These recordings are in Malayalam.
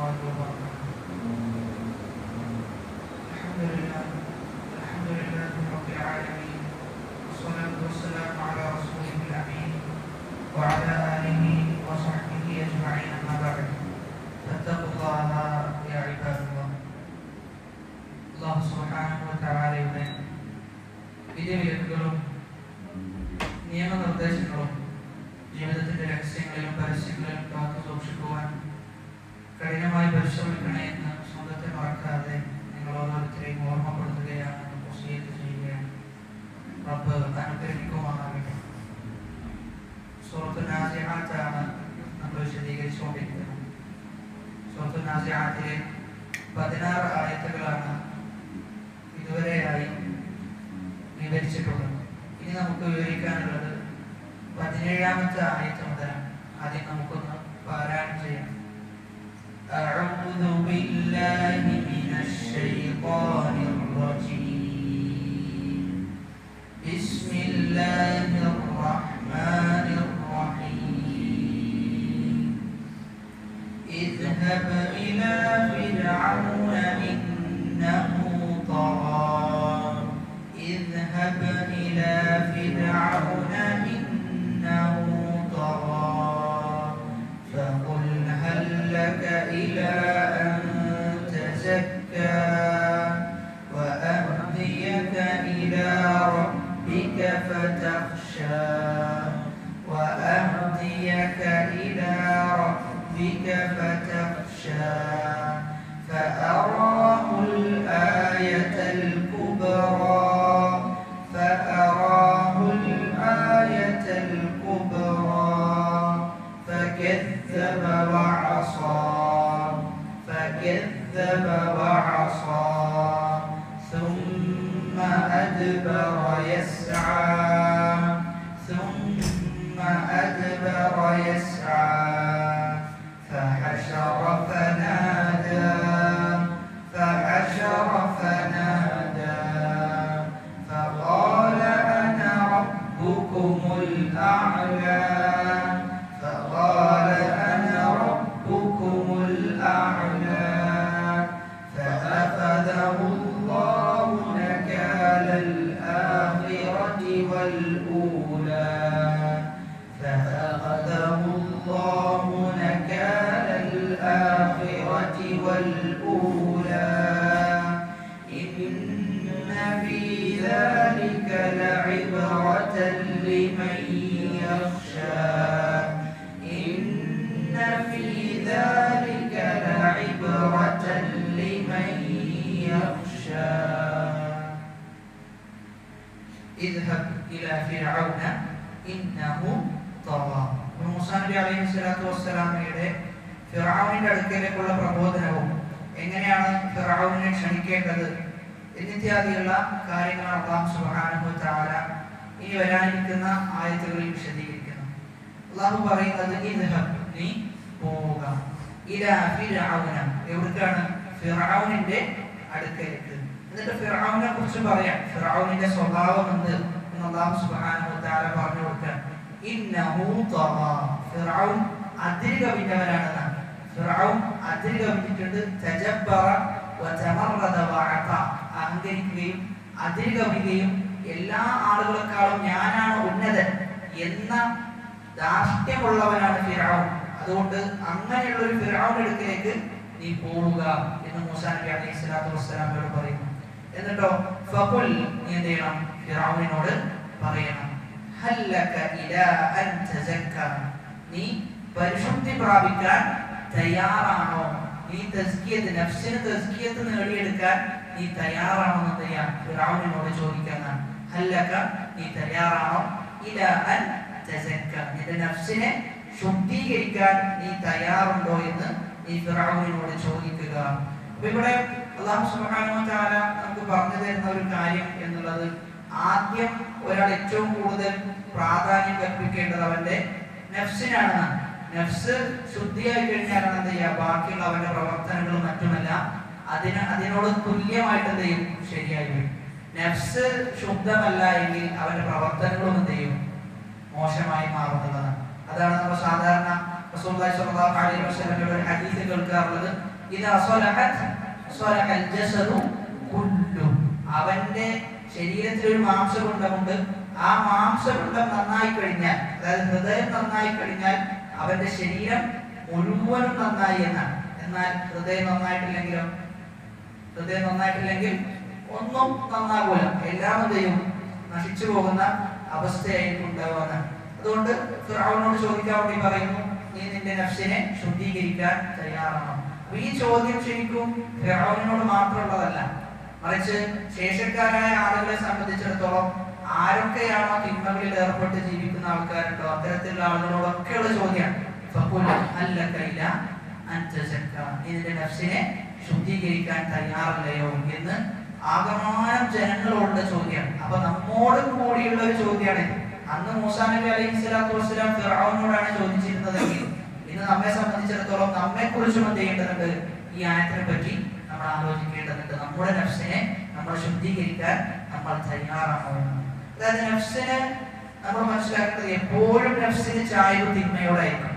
الله وبركاته. الحمد لله رب العالمين، والصلاة والسلام على رسوله الأمين وعلى آله وصحبه أجمعين. أما بعد، فاتقوا الله يا عباد الله. الله سبحانه وتعالى വിധിവിലക്കുകളും നിയമനിർദ്ദേശങ്ങളും ജീവിതത്തിന്റെ രഹസ്യങ്ങളിലും പരസ്യങ്ങളിലും കാത്തു സൂക്ഷിക്കുവാൻ കഠിനമായി പരിശ്രമിക്കണേ എന്ന് സ്വന്തത്തെ മറക്കാതെ നിങ്ങൾ ഓരോരുത്തരെയും ഓർമ്മപ്പെടുത്തുകയാണ്, വസിയത്ത് ചെയ്യുകയാണ്. റബ്ബ് അനുഗ്രഹിക്കുമാറാകട്ടെ. സൂറത്തുൽ നാസിആത്താണ് നമ്മൾ വിശദീകരിച്ചുകൊണ്ടിരിക്കുന്നത്. സൂറത്തുൽ നാസിആത്തിലെ 16 ആയത്തുകളാണ് ഇതുവരെയായി വിവരിച്ചിട്ടുള്ളത്. ഇനി നമുക്ക് വിവരിക്കാനുള്ളത് 17ാമത്തെ ആയത്ത് മുതലാണ്. ആദ്യം നമുക്കൊന്ന് പാരായണം ചെയ്യാം. അഊദു ബില്ലാഹി മിനശ് ശൈത്വാനിർ റജീം. ബിസ്മില്ലാഹിർ റഹ്മാനിർ റഹീം. ഇദ്ഹബ് ഇലാ ഫിർഔന ഇന്നഹു തഗാ. اذهب إلى فرعون إنه طغى فقل هل لك إلى أن تزكى وأهديك إلى ربك فتخشى وأهديك إلى ربك فتخشى فأراه الآية الكبرى فكذب وعصى ثم أدبر يسعى فحشر فنادى فقال أنا ربكم الأعلى فأخذه الله نكال الآخرة والأولى إن في ذلك لعبرة لمن يخشى اذهب إلى فرعون إنه طغى. മൂസാ നബി അലൈഹിസ്സലാത്തു വസ്സലാമയുടെ ഫിർഔനിന്റെ അടുക്കലേക്കുള്ള പ്രബോധനവും എങ്ങനെയാണ് ഫിർഔനെ ക്ഷണിക്കേണ്ടത് എന്നിത്യാദിയുള്ള കാര്യങ്ങൾ അല്ലാഹു സുബ്ഹാനഹു വ തആല ഈ വരാനിരിക്കുന്ന ആയത്തുകളിൽ വിശദീകരിക്കുന്നു. അല്ലാഹു പറയുന്നത് ഇദ്ഹബ്, നീ പോവുക, ഇലാ ഫിർഔന, എവിടേക്കാണ്? ഫിർഔനിന്റെ അടുക്കലേക്ക്. എന്നിട്ട് ഫിർഔനെ കുറിച്ച് പറയാം, ഫിർഔനിന്റെ സ്വഭാവം എന്ത് എന്ന് അല്ലാഹു സുബ്ഹാനഹു വ തആല പറഞ്ഞു കൊടുക്കാൻ. ഇന്നഹു തഗാ, ഫിർഔൻ അതിരുകവിഞ്ഞവനാണെന്നാണ്. ഫിർഔൻ അതിരുകവിഞ്ഞിട്ടുണ്ട്. തജബ്ബറ വതമറദ വഅത, അഹങ്കരിക്കുകയും അതിരുകവിയുകയും എല്ലാ ആളുകളെക്കാളും ഞാനാണ് ഉന്നതൻ എന്ന ധാർഷ്ട്യമുള്ളവനാണ് ഫിർഔൻ. അതുകൊണ്ട് അങ്ങനെയുള്ള ഒരു ഫിർഔന്റെ അടുക്കലേക്ക് നീ പോവുക എന്ന് മൂസാ നബി അലൈഹിസ്സലാത്തു വസ്സലാമയോട് പറയുന്നു. എന്നിട്ടോ ഫഖുൽ, നീ എന്ത് ചെയ്യണം? ഫിർഔനിനോട് പറയണം, ഹൽ ലക ഇലാ അൻ തസക്ക, നീ പരിശുദ്ധി പ്രാപിക്കാൻ തയ്യാറാണോ? നീ തസ്കിയത്ത്, നഫ്സിനെ തസ്കിയത്ത് നേടിയെടുക്കാൻ നീ തയ്യാറാണോ എന്ന് ഫിർഔനിനോട് ചോദിക്കാനാണ്. ഹൽ ലക, നീ തയ്യാറാണോ? ഇലാ അൻ തസക്ക, നിന്റെ നഫ്സിനെ ശുദ്ധീകരിക്കാൻ നീ തയ്യാറുണ്ടോ എന്ന് നീ ഫിർഔനിനോട് ചോദിക്കുക. അപ്പൊ ഇവിടെ അല്ലാഹു സുബ്ഹാനഹു വ തആല നമുക്ക് പറഞ്ഞു തരുന്ന ഒരു കാര്യം എന്നുള്ളത്, ആദ്യം ഒരാൾ ഏറ്റവും കൂടുതൽ പ്രാധാന്യം കൽപ്പിക്കേണ്ടത് അവന്റെ നഫ്സിനാണ്. നഫ്സ് ശുദ്ധിയായി കഴിഞ്ഞാലാണ് എന്ത് ചെയ്യുക? ബാക്കിയുള്ള അവന്റെ പ്രവർത്തനങ്ങളും മറ്റുമെല്ലാം അതിനോട് തുല്യമായിട്ട് എന്ത് ചെയ്യും? ശരിയായി വരും. നഫ്സ് ശുദ്ധമല്ല എങ്കിൽ അവന്റെ പ്രവർത്തനങ്ങളും എന്ത് ചെയ്യും? മോശമായി മാറുന്നതാണ്. അതാണ് നമ്മൾ സാധാരണ റസൂലുള്ളാഹി സ്വല്ലല്ലാഹു അലൈഹി വസല്ലമയുടെ ഒരു ഹദീസ് കേൾക്കാറുള്ളത്. ഇദാ സ്വലഹത് സ്വലഹൽ ജസദു കുല്ലു. അവന്റെ ശരീരത്തിൽ ഒരു മാംസപിണ്ഡമുണ്ട്. ആ മാംസപിണ്ഡം നന്നായി കഴിഞ്ഞാൽ, അതായത് ഹൃദയം നന്നായി കഴിഞ്ഞാൽ അവന്റെ ശരീരം മുഴുവനും നന്നായി എന്നാണ്. എന്നാൽ ഹൃദയം നന്നായിട്ടില്ലെങ്കിൽ ഒന്നും നന്നാകൂല, എല്ലാം എന്തെയും നശിച്ചു പോകുന്ന അവസ്ഥയായിരിക്കും ഉണ്ടാവുക. അതുകൊണ്ട് ഫിർഔനോട് ചോദിക്കാൻ വേണ്ടി പറയുന്നു, നീ നിന്റെ നഫ്സിനെ ശുദ്ധീകരിക്കാൻ തയ്യാറാണോ? ഈ ചോദ്യം ശരിക്കും ഫിർഔനോട് മാത്രമുള്ളതല്ല, മറിച്ച് ശേഷക്കാരായ ആളുകളെ സംബന്ധിച്ചിടത്തോളം ആരൊക്കെയാണോ തിന്മകളിൽ ഏർപ്പെട്ട് ജീവിക്കുന്ന ആൾക്കാരുണ്ടോ അത്തരത്തിലുള്ള ആളുകളോടൊക്കെയുള്ള ചോദ്യമാണ്. ഇതിന്റെ നഫ്സിനെ ശുദ്ധീകരിക്കാൻ തയ്യാറല്ലയോ എന്ന് ആകമാനം ജനങ്ങളോടുള്ള ചോദ്യമാണ്. അപ്പൊ നമ്മോട് കൂടിയുള്ള ഒരു ചോദ്യമാണ്. അന്ന് മൂസാ നബി അലൈഹി സ്വലാത്തു വസ്സലാം ഫിർഔനോടാണ് ചോദിച്ചിരുന്നതെങ്കിൽ ഇന്ന് നമ്മെ സംബന്ധിച്ചിടത്തോളം നമ്മെ കുറിച്ചും എന്ത് ചെയ്യേണ്ടതുണ്ട്? ഈ ആയത്തിനെ പറ്റി നമ്മൾ ആലോചിക്കേണ്ടതുണ്ട്. നമ്മുടെ നഫ്സിനെ നമ്മൾ ശുദ്ധീകരിക്കാൻ നമ്മൾ തയ്യാറാണോ എന്ന്. അതായത് നഫ്സിനെ നമ്മൾ മനസ്സിലാക്കുന്നത് എപ്പോഴും നഫ്സിന് ചായ്വ് തിന്മയോടായിരിക്കും.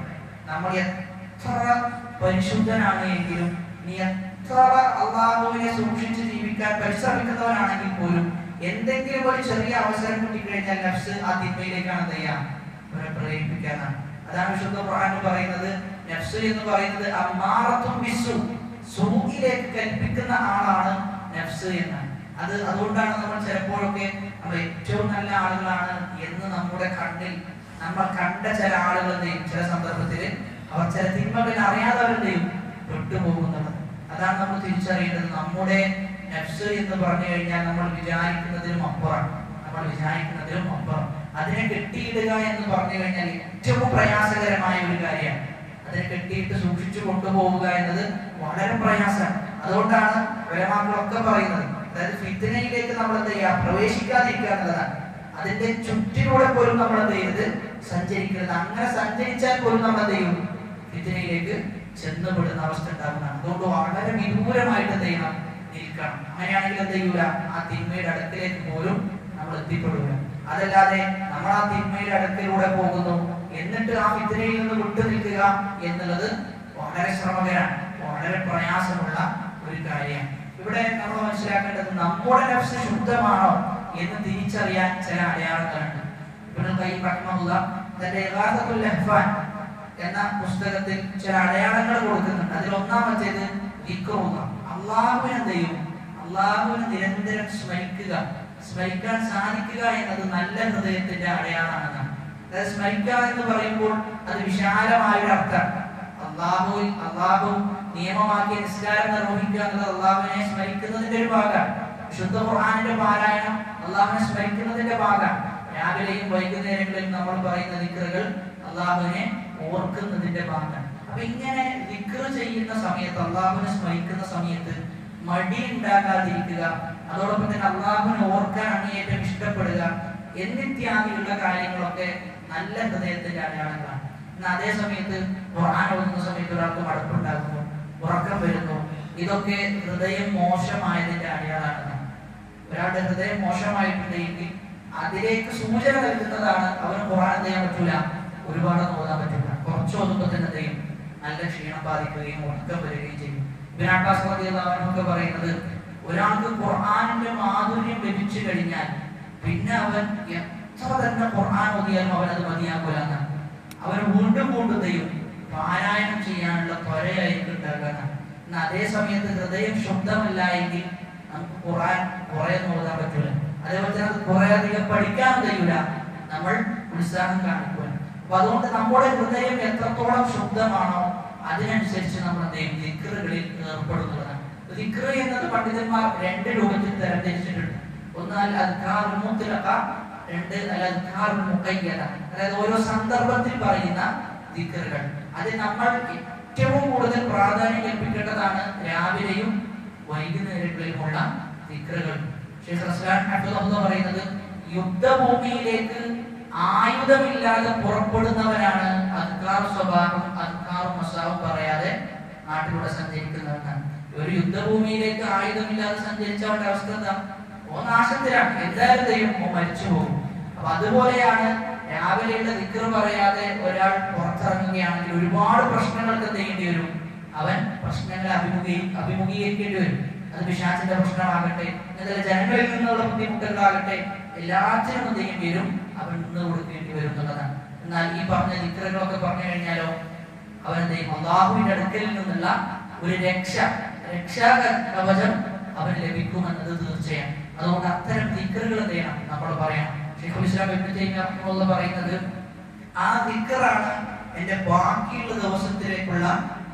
നമ്മൾ എത്ര പരിശുദ്ധനാണ് എങ്കിലും, നീ എത്ര അള്ളാഹുവിനെ സൂക്ഷിച്ച് ജീവിക്കാൻ പരിശ്രമിക്കുന്നവനാണെങ്കിൽ പോലും എന്തെങ്കിലും ഒരു ചെറിയ അവസരം കിട്ടിക്കഴിഞ്ഞാൽ നഫ്സ് ആ തിന്മയിലേക്കാണ് പ്രേരിപ്പിക്കാനാണ്. അതാണ് വിശുദ്ധ ഖുർആൻ പറയുന്നത്, നഫ്സ് എന്ന് പറയുന്നത് അമ്മാറത്തും ബിസ്സൂ, സൂഇലേക്ക് കൽപ്പിക്കുന്ന ആളാണ് നഫ്സ് എന്നാണ്. അതുകൊണ്ടാണ് നമ്മൾ ചിലപ്പോഴൊക്കെ നമ്മൾ ഏറ്റവും നല്ല ആളുകളാണ് എന്ന് നമ്മുടെ കണ്ണിൽ നമ്മൾ കണ്ട ചില ആളുകൾ എന്തെയും ചില സന്ദർഭത്തിൽ അവർ ചില തിന്മകൾ അറിയാതെ അവരെന്തെയും പെട്ടുപോകുന്നത്. അതാണ് നമ്മൾ തിരിച്ചറിയേണ്ടത്. നമ്മുടെ നഫ്സ് എന്ന് പറഞ്ഞു കഴിഞ്ഞാൽ നമ്മൾ വിചാരിക്കുന്നതിലും അപ്പുറം. അതിനെ കെട്ടിയിടുക എന്ന് പറഞ്ഞു കഴിഞ്ഞാൽ ഏറ്റവും പ്രയാസകരമായ ഒരു കാര്യമാണ്. അതിനെ കെട്ടിയിട്ട് സൂക്ഷിച്ചു കൊണ്ടുപോവുക എന്നത് വളരെ പ്രയാസമാണ്. അതുകൊണ്ടാണ് ഉലമാക്കളൊക്കെ പറയുന്നത്, അതായത് ഫിത്നയിലേക്ക് നമ്മൾ എന്ത് ചെയ്യുക, പ്രവേശിക്കാതിരിക്കുക എന്നുള്ളതാണ്. അതിന്റെ ചുറ്റിലൂടെ പോലും നമ്മൾ എന്ത് ചെയ്യരുത്, സഞ്ചരിക്കരുത്. അങ്ങനെ സഞ്ചരിച്ചാൽ പോലും നമ്മൾ എന്ത് ചെയ്യും, ഫിത്നയിലേക്ക് ചെന്നുപെടുന്ന അവസ്ഥ ഉണ്ടാകുന്നതാണ്. അതുകൊണ്ട് വളരെ വിദൂരമായിട്ട് എന്ത് ചെയ്യണം, നിൽക്കണം. അങ്ങനെയാണെങ്കിൽ എന്ത് ചെയ്യൂല, ആ തിന്മയുടെ അടുക്കിലേക്ക് പോലും നമ്മൾ എത്തിപ്പെടില്ല. അതല്ലാതെ നമ്മൾ ആ തിന്മയുടെ അടുക്കിലൂടെ പോകുന്നു എന്നിട്ട് ആ ഫിത്നയിൽ നിന്ന് വിട്ടു നിൽക്കുക എന്നുള്ളത് വളരെ ശ്രമകരമാണ്, വളരെ പ്രയാസമുള്ള ഒരു കാര്യമാണ്. ഇവിടെ നമ്മൾ മനസ്സിലാക്കേണ്ടത് നമ്മുടെ നഫ്സ് ശുദ്ധമാണോ എന്ന് തിരിച്ചറിയാൻ ചില അടയാളങ്ങളുണ്ട്. ഇബ്നുൽ ഖയ്യിം റഹിമഹുല്ലാഹ് തന്റെ ഇഗാസത്തുൽ ലഹ്ഫാൻ എന്ന പുസ്തകത്തിൽ ചില അടയാളങ്ങൾ കൊടുക്കുന്നുണ്ട്. അതിൽ ഒന്നാമത്തേത് ദിക്റുല്ലാഹ്, അള്ളാഹുവിനെ നിരന്തരം സ്മരിക്കാൻ സാധിക്കുക എന്നത് നല്ല ഹൃദയത്തിന്റെ അടയാളമാണ്. അതായത് സ്മരിക്കുക എന്ന് പറയുമ്പോൾ അത് വിശാലമായ ഒരു അർത്ഥമാണ്. അള്ളാഹു നിയമമാക്കിയ നിസ്കാരം നിർവഹിക്കുക എന്നത് അള്ളാഹുവിനെ സ്മരിക്കുന്നതിന്റെ ഒരു ഭാഗമാണ്. വിശുദ്ധ ഖുർആനിന്റെ പാരായണം അള്ളാഹുവിനെ സ്മരിക്കുന്നതിന്റെ ഭാഗമാണ്. രാവിലെയും വൈകുന്നേരങ്ങളിലും നമ്മൾ പറയുന്ന ദിക്റുകൾ അള്ളാഹുവിനെ ഓർക്കുന്നതിന്റെ ഭാഗമാണ്. അപ്പൊ ഇങ്ങനെ ദിക്ർ ചെയ്യുന്ന സമയത്ത്, അള്ളാഹുവിനെ സ്മരിക്കുന്ന സമയത്ത് മടി ഉണ്ടാകാതിരിക്കുക, അതോടൊപ്പം തന്നെ അള്ളാഹുവിനെ ഓർക്കാൻ അങ്ങേയറ്റം ഇഷ്ടപ്പെടുക എന്നിത്യാദിയുള്ള കാര്യങ്ങളൊക്കെ നല്ല ഹൃദയത്തിന്റെ അടയാളങ്ങളാണ്. എന്നാൽ അതേ സമയത്ത് ഖുർആൻ ഓതുന്ന സമയത്ത് ഒരാൾക്ക് മടുപ്പുണ്ടാകുന്നു, ഉറക്കം വരുന്നു, ഇതൊക്കെ ഹൃദയം മോശമായതിന്റെ അടയാളമാണ്. ഒരാളുടെ ഹൃദയം മോശമായിട്ടുണ്ടെങ്കിൽ അതിലേക്ക് സൂചന നൽകുന്നതാണ് അവന് ഖുർആൻ ചെയ്യാൻ പറ്റൂല, ഒരുപാട് ഓതാൻ പറ്റില്ല, കുറച്ച് ഓതുമ്പോൾ തന്നെ എന്തെയും നല്ല ക്ഷീണം ബാധിക്കുകയും ഉറക്കം വരികയും ചെയ്യും. ഇബ്നു അബ്ബാസ് റളിയല്ലാഹു അൻഹു ഒക്കെ പറയുന്നത്, ഒരാൾക്ക് ഖുർആനിന്റെ മാധുര്യം ലഭിച്ചു കഴിഞ്ഞാൽ പിന്നെ അവൻ എത്ര തന്നെ ഖുർആൻ ഓതിയാലും അവൻ അത് മതിയാകൂല എന്നാണ്. അവൻ വീണ്ടും ചെയ്യും, പാരായണം ചെയ്യാനുള്ള ത്വരയായിരിക്കും ഉണ്ടാകാൻ. എന്നാൽ അതേ സമയത്ത് ഹൃദയം ശുദ്ധമല്ല എങ്കിൽ നമുക്ക് ഖുർആൻ കുറെ ഓതാൻ പറ്റില്ല. അതേപോലെ തന്നെ കുറെ അധികം പഠിക്കാൻ കഴിയില്ല, നമ്മൾ ഉത്സാഹം കാണിക്കുക. അപ്പൊ അതുകൊണ്ട് നമ്മുടെ ഹൃദയം എത്രത്തോളം ശുദ്ധമാണോ അതിനനുസരിച്ച് നമ്മൾ ദിക്റുകളിൽ ഏർപ്പെടുന്നതാണ്. ദിക്ർ എന്നത് പണ്ഡിതന്മാർ രണ്ട് രൂപത്തിൽ തരംതിരിച്ചിട്ടുണ്ട്. ഒന്ന് അൽ അദ്കാറുൽ മുത്ലഖ, രണ്ട് അൽ അദ്കാറുൽ മുഖയ്യദ. അതായത് ഓരോ സന്ദർഭത്തിൽ പറയുന്ന ദിക്റുകൾ. അത് നമ്മൾ ഏറ്റവും കൂടുതൽ പ്രാധാന്യം കൽപ്പിക്കേണ്ടതാണ് രാവിലെയും വൈകുന്നേരങ്ങളിലുമുള്ള ദിക്റുകൾ. ശൈഖ് റസ്ലാൻ ഹഫിദഹുല്ലാഹ് പറയുന്നത്, യുദ്ധഭൂമിയിലേക്ക് ആയുധമില്ലാതെ പുറപ്പെടുന്നവനാണ് അദ്കാർ സ്വബാഹും അദ്കാർ മസാവും പറയാതെ നാട്ടിലൂടെ സഞ്ചരിക്കുന്നവനാണ്. ഒരു യുദ്ധഭൂമിയിലേക്ക് ആയുധമില്ലാതെ സഞ്ചരിച്ചവന്റെ അവസ്ഥ എന്താ? ഓ നാശത്തിലാണ്, എന്തായാലും ദൈവം മരിച്ചു പോകും. അപ്പൊ അതുപോലെയാണ് രാവിലെയുള്ള ദിക്ർ പറയാതെ ഒരാൾ പുറത്തിറങ്ങുകയാണെങ്കിൽ ഒരുപാട് പ്രശ്നങ്ങൾക്ക് എന്ത് ചെയ്യേണ്ടി വരും, അവൻ പ്രശ്നങ്ങളെ അഭിമുഖീകരിക്കേണ്ടി വരും. അത് പിശാചിന്റെ പ്രശ്നമാകട്ടെ, അതുപോലെ ജനങ്ങളിൽ നിന്നുള്ള ബുദ്ധിമുട്ടുകളാകട്ടെ, എല്ലാത്തിനും എന്ത് ചെയ്യേണ്ടി വരും? അവൻ നിന്ന് കൊടുക്കേണ്ടി വരും എന്നുള്ളതാണ്. എന്നാൽ ഈ പറഞ്ഞ ദിക്റുകളൊക്കെ പറഞ്ഞു കഴിഞ്ഞാലോ അവൻ എന്ത് ചെയ്യും? അല്ലാഹുവിന്റെ അടുക്കലിൽ നിന്നുള്ള ഒരു രക്ഷാകവചം അവന് ലഭിക്കുമെന്നത് തീർച്ചയാണ്. അതുകൊണ്ട് അത്തരം ദിക്റുകൾ എന്ത് ചെയ്യണം? നമ്മൾ പറയണം. ശൈഖുൽ ഇസ്ലാം ഇബ്നു തൈമിയ്യ റഹിമഹുല്ലാഹ് പറയുന്നത് ആ ദിക്റാണ് എന്റെ ബാക്കിയുള്ള ദിവസത്തിലേക്കുള്ള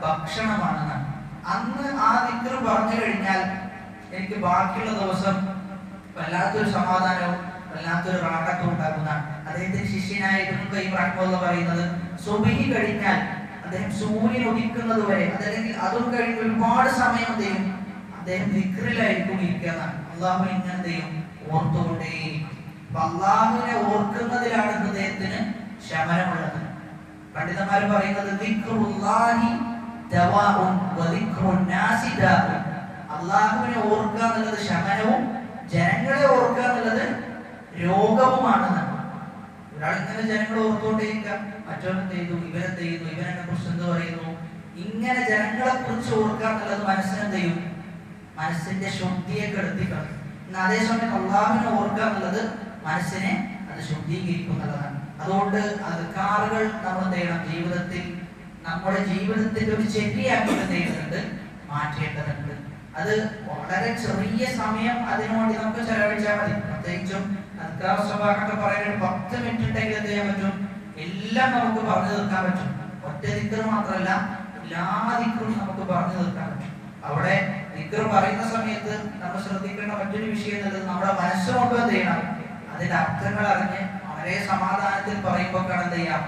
ഭക്ഷണമാണെന്നാണ്. അന്ന് ആ ദിക്ർ പറഞ്ഞു കഴിഞ്ഞാൽ എനിക്ക് ബാക്കിയുള്ള ദിവസം വല്ലാത്തൊരു സമാധാനവും വല്ലാത്തൊരു റാഹത്തും ഉണ്ടാകുന്നതാണ്. അദ്ദേഹത്തിന്റെ ശിഷ്യനായ ഇബ്നു ഖയ്യിം റഹിമഹുല്ലാഹ് പറയുന്നത് സുബ്ഹി കഴിഞ്ഞാൽ അദ്ദേഹം സൂര്യൻ ഉദിക്കുന്നത് വരെ അതല്ലെങ്കിൽ അതും കഴിഞ്ഞ് ഒരുപാട് സമയം എന്തെയും അദ്ദേഹം ദിക്റിലായിരിക്കും ഇരിക്കുന്നതാണ്. അള്ളാഹു ഇങ്ങനെ എന്തെയും ഓർത്തുകൊണ്ടേയിരിക്കും. അള്ളാഹുവിനെ ഓർക്കുന്നതിലാണ് ഹൃദയത്തിന് ശമനമുള്ളത്. പണ്ഡിതന്മാർ പറയുന്നത് അള്ളാഹുവിനെ ഓർക്കുക എന്നുള്ളത് ശമനവും ജനങ്ങളെ ഓർക്കുക എന്നുള്ളത് രോഗവുമാണെന്നാണ്. ഒരാൾ ഇങ്ങനെ ജനങ്ങളെ ഓർത്തുകൊണ്ടേയിരിക്കുക, മറ്റൊന്നും ചെയ്തു, ഇവരെന്ത് ചെയ്യുന്നു, ഇവരെന്നെ കുറിച്ച് എന്ത് പറയുന്നു, ഇങ്ങനെ ജനങ്ങളെ കുറിച്ച് ഓർക്കുക എന്നുള്ളത് മനസ്സിനെന്ത് ചെയ്യും? മനസ്സിന്റെ ശുദ്ധിയെ കെടുത്തിക്കളയും. അതേസമയം അള്ളാഹുവിനെ ഓർക്കുക എന്നുള്ളത് മനസ്സിനെ അത് ശുദ്ധീകരിക്കുന്നതാണ്. അതുകൊണ്ട് അദ്കാറുകൾ നമ്മൾ എന്ത് ചെയ്യണം? ജീവിതത്തിൽ നമ്മുടെ ജീവിതത്തിൽ ഒരു ചെറിയാക്കി എന്ത് ചെയ്യുന്നുണ്ട്? മാറ്റേണ്ടതുണ്ട്. അത് വളരെ ചെറിയ സമയം അതിനുവേണ്ടി നമുക്ക് ചെലവഴിച്ചാൽ മതി. പ്രത്യേകിച്ചും അദ്കാർ സ്വഭാവമൊക്കെ പറയാൻ 10 മിനിറ്റ് ഉണ്ടെങ്കിൽ എന്ത് ചെയ്യാൻ പറ്റും? എല്ലാം നമുക്ക് പറഞ്ഞു തീർക്കാൻ പറ്റും. ഒറ്റ ദിക്ർ മാത്രമല്ല, എല്ലാ ദിക്റും നമുക്ക് പറഞ്ഞു തീർക്കാൻ പറ്റും. അവിടെ ദിക്ർ പറയുന്ന സമയത്ത് നമ്മൾ ശ്രദ്ധിക്കേണ്ട മറ്റൊരു വിഷയം എന്നുള്ളത് നമ്മുടെ മനസ്സുകൊണ്ട് എന്ത് ചെയ്യണം? അതിന്റെ അർത്ഥങ്ങൾ അറിഞ്ഞ് വളരെ സമാധാനത്തിൽ പറയുമ്പോൾ എന്ത് ചെയ്യാം?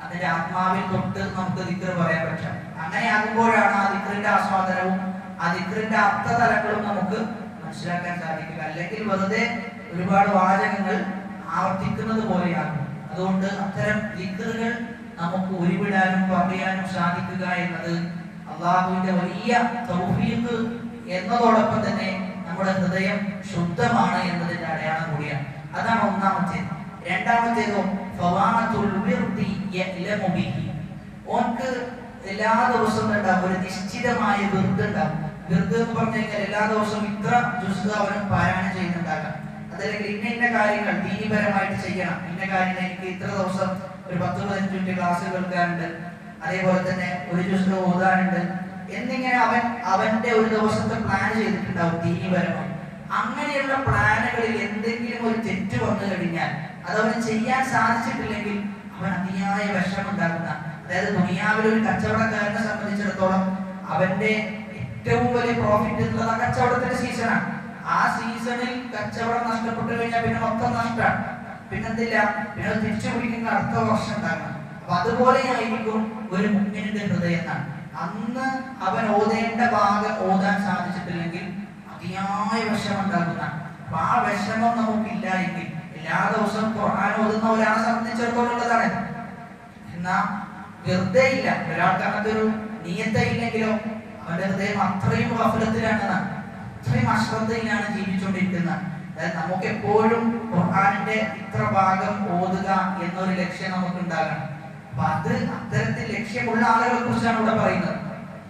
അതിന്റെ ആത്മാവിൽ തൊട്ട് നമുക്ക് ദിക്ർ പറയാൻ പറ്റും. അങ്ങനെ ആകുമ്പോഴാണ് ആ ദിക്റിന്റെ ആസ്വാദനവും ആ ദിക്റിന്റെ അർത്ഥതലങ്ങളും നമുക്ക് മനസ്സിലാക്കാൻ സാധിക്കുക. അല്ലെങ്കിൽ വെറുതെ ഒരുപാട് വാചകങ്ങൾ ആവർത്തിക്കുന്നത് പോലെയാകും. അതുകൊണ്ട് അത്തരം ദിക്റുകൾ നമുക്ക് ഉരുവിടാനും പറയാനും സാധിക്കുക എന്നത് അള്ളാഹുവിന്റെ വലിയ തൗഫീഖ് എന്നതോടൊപ്പം തന്നെ നമ്മുടെ ഹൃദയം ശുദ്ധമാണ് എന്നതിന്റെ അടയാളം കൂടിയാണ്. അതാണ് ഒന്നാമത്തേത്. രണ്ടാമത്തേതോ ഓൻക്ക് എല്ലാ ദിവസവും ഉണ്ടാവും ഒരു നിശ്ചിതമായ വിർദ് ഉണ്ടാവും. വിർദ് എന്ന് പറഞ്ഞു കഴിഞ്ഞാൽ എല്ലാ ദിവസവും ഇത്ര ജുസ് അവന് പാരായണം ചെയ്യുന്നുണ്ടാകാം. അതല്ലെങ്കിൽ ഇന്ന കാര്യങ്ങൾ ദീനിപരമായിട്ട് ചെയ്യണം, ഇന്ന കാര്യങ്ങൾ എനിക്ക് ഇത്ര ദിവസം ഒരു 10-15 മിനിറ്റ് ക്ലാസ് കേൾക്കാനുണ്ട്, അതേപോലെ തന്നെ ഒരു ജുസ് ഓതാനുണ്ട് എന്നിങ്ങനെ അവന്റെ ഒരു ദിവസത്തെ പ്ലാൻ ചെയ്തിട്ടുണ്ടാവും ദീനിപരമായി. അങ്ങനെയുള്ള പ്ലാനുകളിൽ എന്തെങ്കിലും ഒരു തെറ്റ് വന്നു കഴിഞ്ഞാൽ അതവന് ചെയ്യാൻ സാധിച്ചിട്ടില്ലെങ്കിൽ അവൻ അതിയായ വിഷമുണ്ടാകുന്ന, അതായത് ദുനിയാവിൽ ഒരു കച്ചവടക്കാരനെ സംബന്ധിച്ചിടത്തോളം അവന്റെ ഏറ്റവും വലിയ പ്രോഫിറ്റ് എന്നുള്ളത് ആ കച്ചവടത്തിന്റെ സീസണാണ്. ആ സീസണിൽ കച്ചവടം നഷ്ടപ്പെട്ടു കഴിഞ്ഞാൽ പിന്നെ മൊത്തം നഷ്ടമാണ്. പിന്നെന്തില്ല, പിന്നെ തിരിച്ചു പിടിക്കുന്ന അടുത്ത വർഷം ഉണ്ടാകണം. അപ്പൊ അതുപോലെയായിരിക്കും ഒരു മുഅ്മിനിന്റെ ഹൃദയം എന്നാണ്. അന്ന് അവൻ ഓതേണ്ട ഭാഗം ഓതാൻ സാധിച്ചിട്ടില്ലെങ്കിൽ അതിയായ വിഷമുണ്ടാകുന്ന. അപ്പൊ ആ വിഷമം നമുക്കില്ല എങ്കിൽ എല്ലാ ദിവസവും ഖുർആൻ ഓതുന്ന ഒരാളെ സംബന്ധിച്ചിടത്തോളം ഉള്ളതാണ്. എന്നാ വെറുതെ ഇല്ല, ഒരാൾക്ക് അങ്ങനത്തെ ഒരു നിയത്ത ഇല്ലെങ്കിലോ അവന്റെ ഹൃദയം അത്രയും ഗഫലത്തിലാണ്, അത്രയും അശ്രദ്ധയിലാണ് ജീവിച്ചുകൊണ്ടിരിക്കുന്നത്. അതായത് നമുക്ക് എപ്പോഴും ഖുർആനിന്റെ ഇത്ര ഭാഗം ഓതുക എന്നൊരു ലക്ഷ്യം നമുക്ക് ഉണ്ടാകണം. അപ്പൊ അത് അത്തരത്തിൽ ലക്ഷ്യമുള്ള ആളുകളെ കുറിച്ചാണ് ഇവിടെ പറയുന്നത്.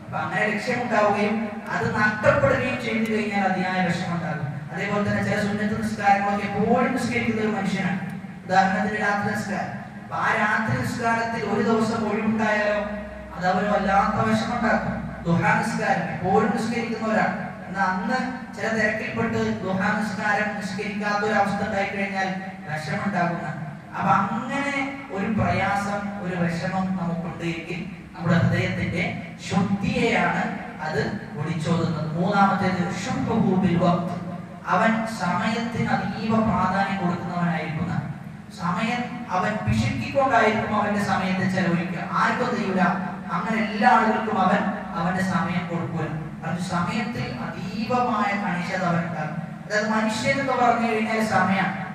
അപ്പൊ അങ്ങനെ ലക്ഷ്യമുണ്ടാവുകയും അത് നഷ്ടപ്പെടുകയും ചെയ്തു കഴിഞ്ഞാൽ അതിയായ വിഷമമുണ്ടാകും. അതേപോലെ തന്നെ ചില സുന്നത്ത് നിസ്കാരങ്ങളൊക്കെ എപ്പോഴും നിസ്കരിക്കുന്ന ഒരു മനുഷ്യനാണ്. ഉദാഹരണത്തിന് രാത്രി നിസ്കാരം. അപ്പൊ ആ രാത്രി നിസ്കാരത്തിൽ ഒരു ദിവസം ഒഴിവുണ്ടായാലോ അത് അവന് വല്ലാത്ത വിഷമമുണ്ടാക്കും. ദുഹാ നിസ്കാരം എപ്പോഴും നിസ്കരിക്കുന്നവരാണ്. എന്നാൽ അന്ന് ചില തിരക്കിൽപ്പെട്ട് ദുഹാ നിസ്കാരം നിസ്കരിക്കാത്ത ഒരു അവസ്ഥ ഉണ്ടായി കഴിഞ്ഞാൽ വിഷമുണ്ടാകുന്ന. അപ്പൊ അങ്ങനെ ഒരു പ്രയാസം, ഒരു വിഷമം നമുക്കുണ്ട് എങ്കിൽ നമ്മുടെ ഹൃദയത്തിന്റെ ശുദ്ധിയെയാണ് അത് ഒളിച്ചോതുന്നത്. മൂന്നാമത്തേത് അവൻ സമയത്തിന് അതീവ പ്രാധാന്യം കൊടുക്കുന്നവനായിരിക്കുന്ന. സമയം അവൻ പിശുക്കിക്കൊണ്ടായിരിക്കും അവന്റെ സമയത്തെ ചെലവഴിക്കുക. ആർക്കും ചെയ്യൂല, അങ്ങനെ എല്ലാ ആളുകൾക്കും അവന്റെ സമയം കൊടുക്കൂല. അത് സമയത്തിൽ അതീവമായ കണിശത അവനുണ്ടാകും. അതായത് മനുഷ്യൻ എന്ന് പറഞ്ഞു കഴിഞ്ഞാൽ സമയമാണ്.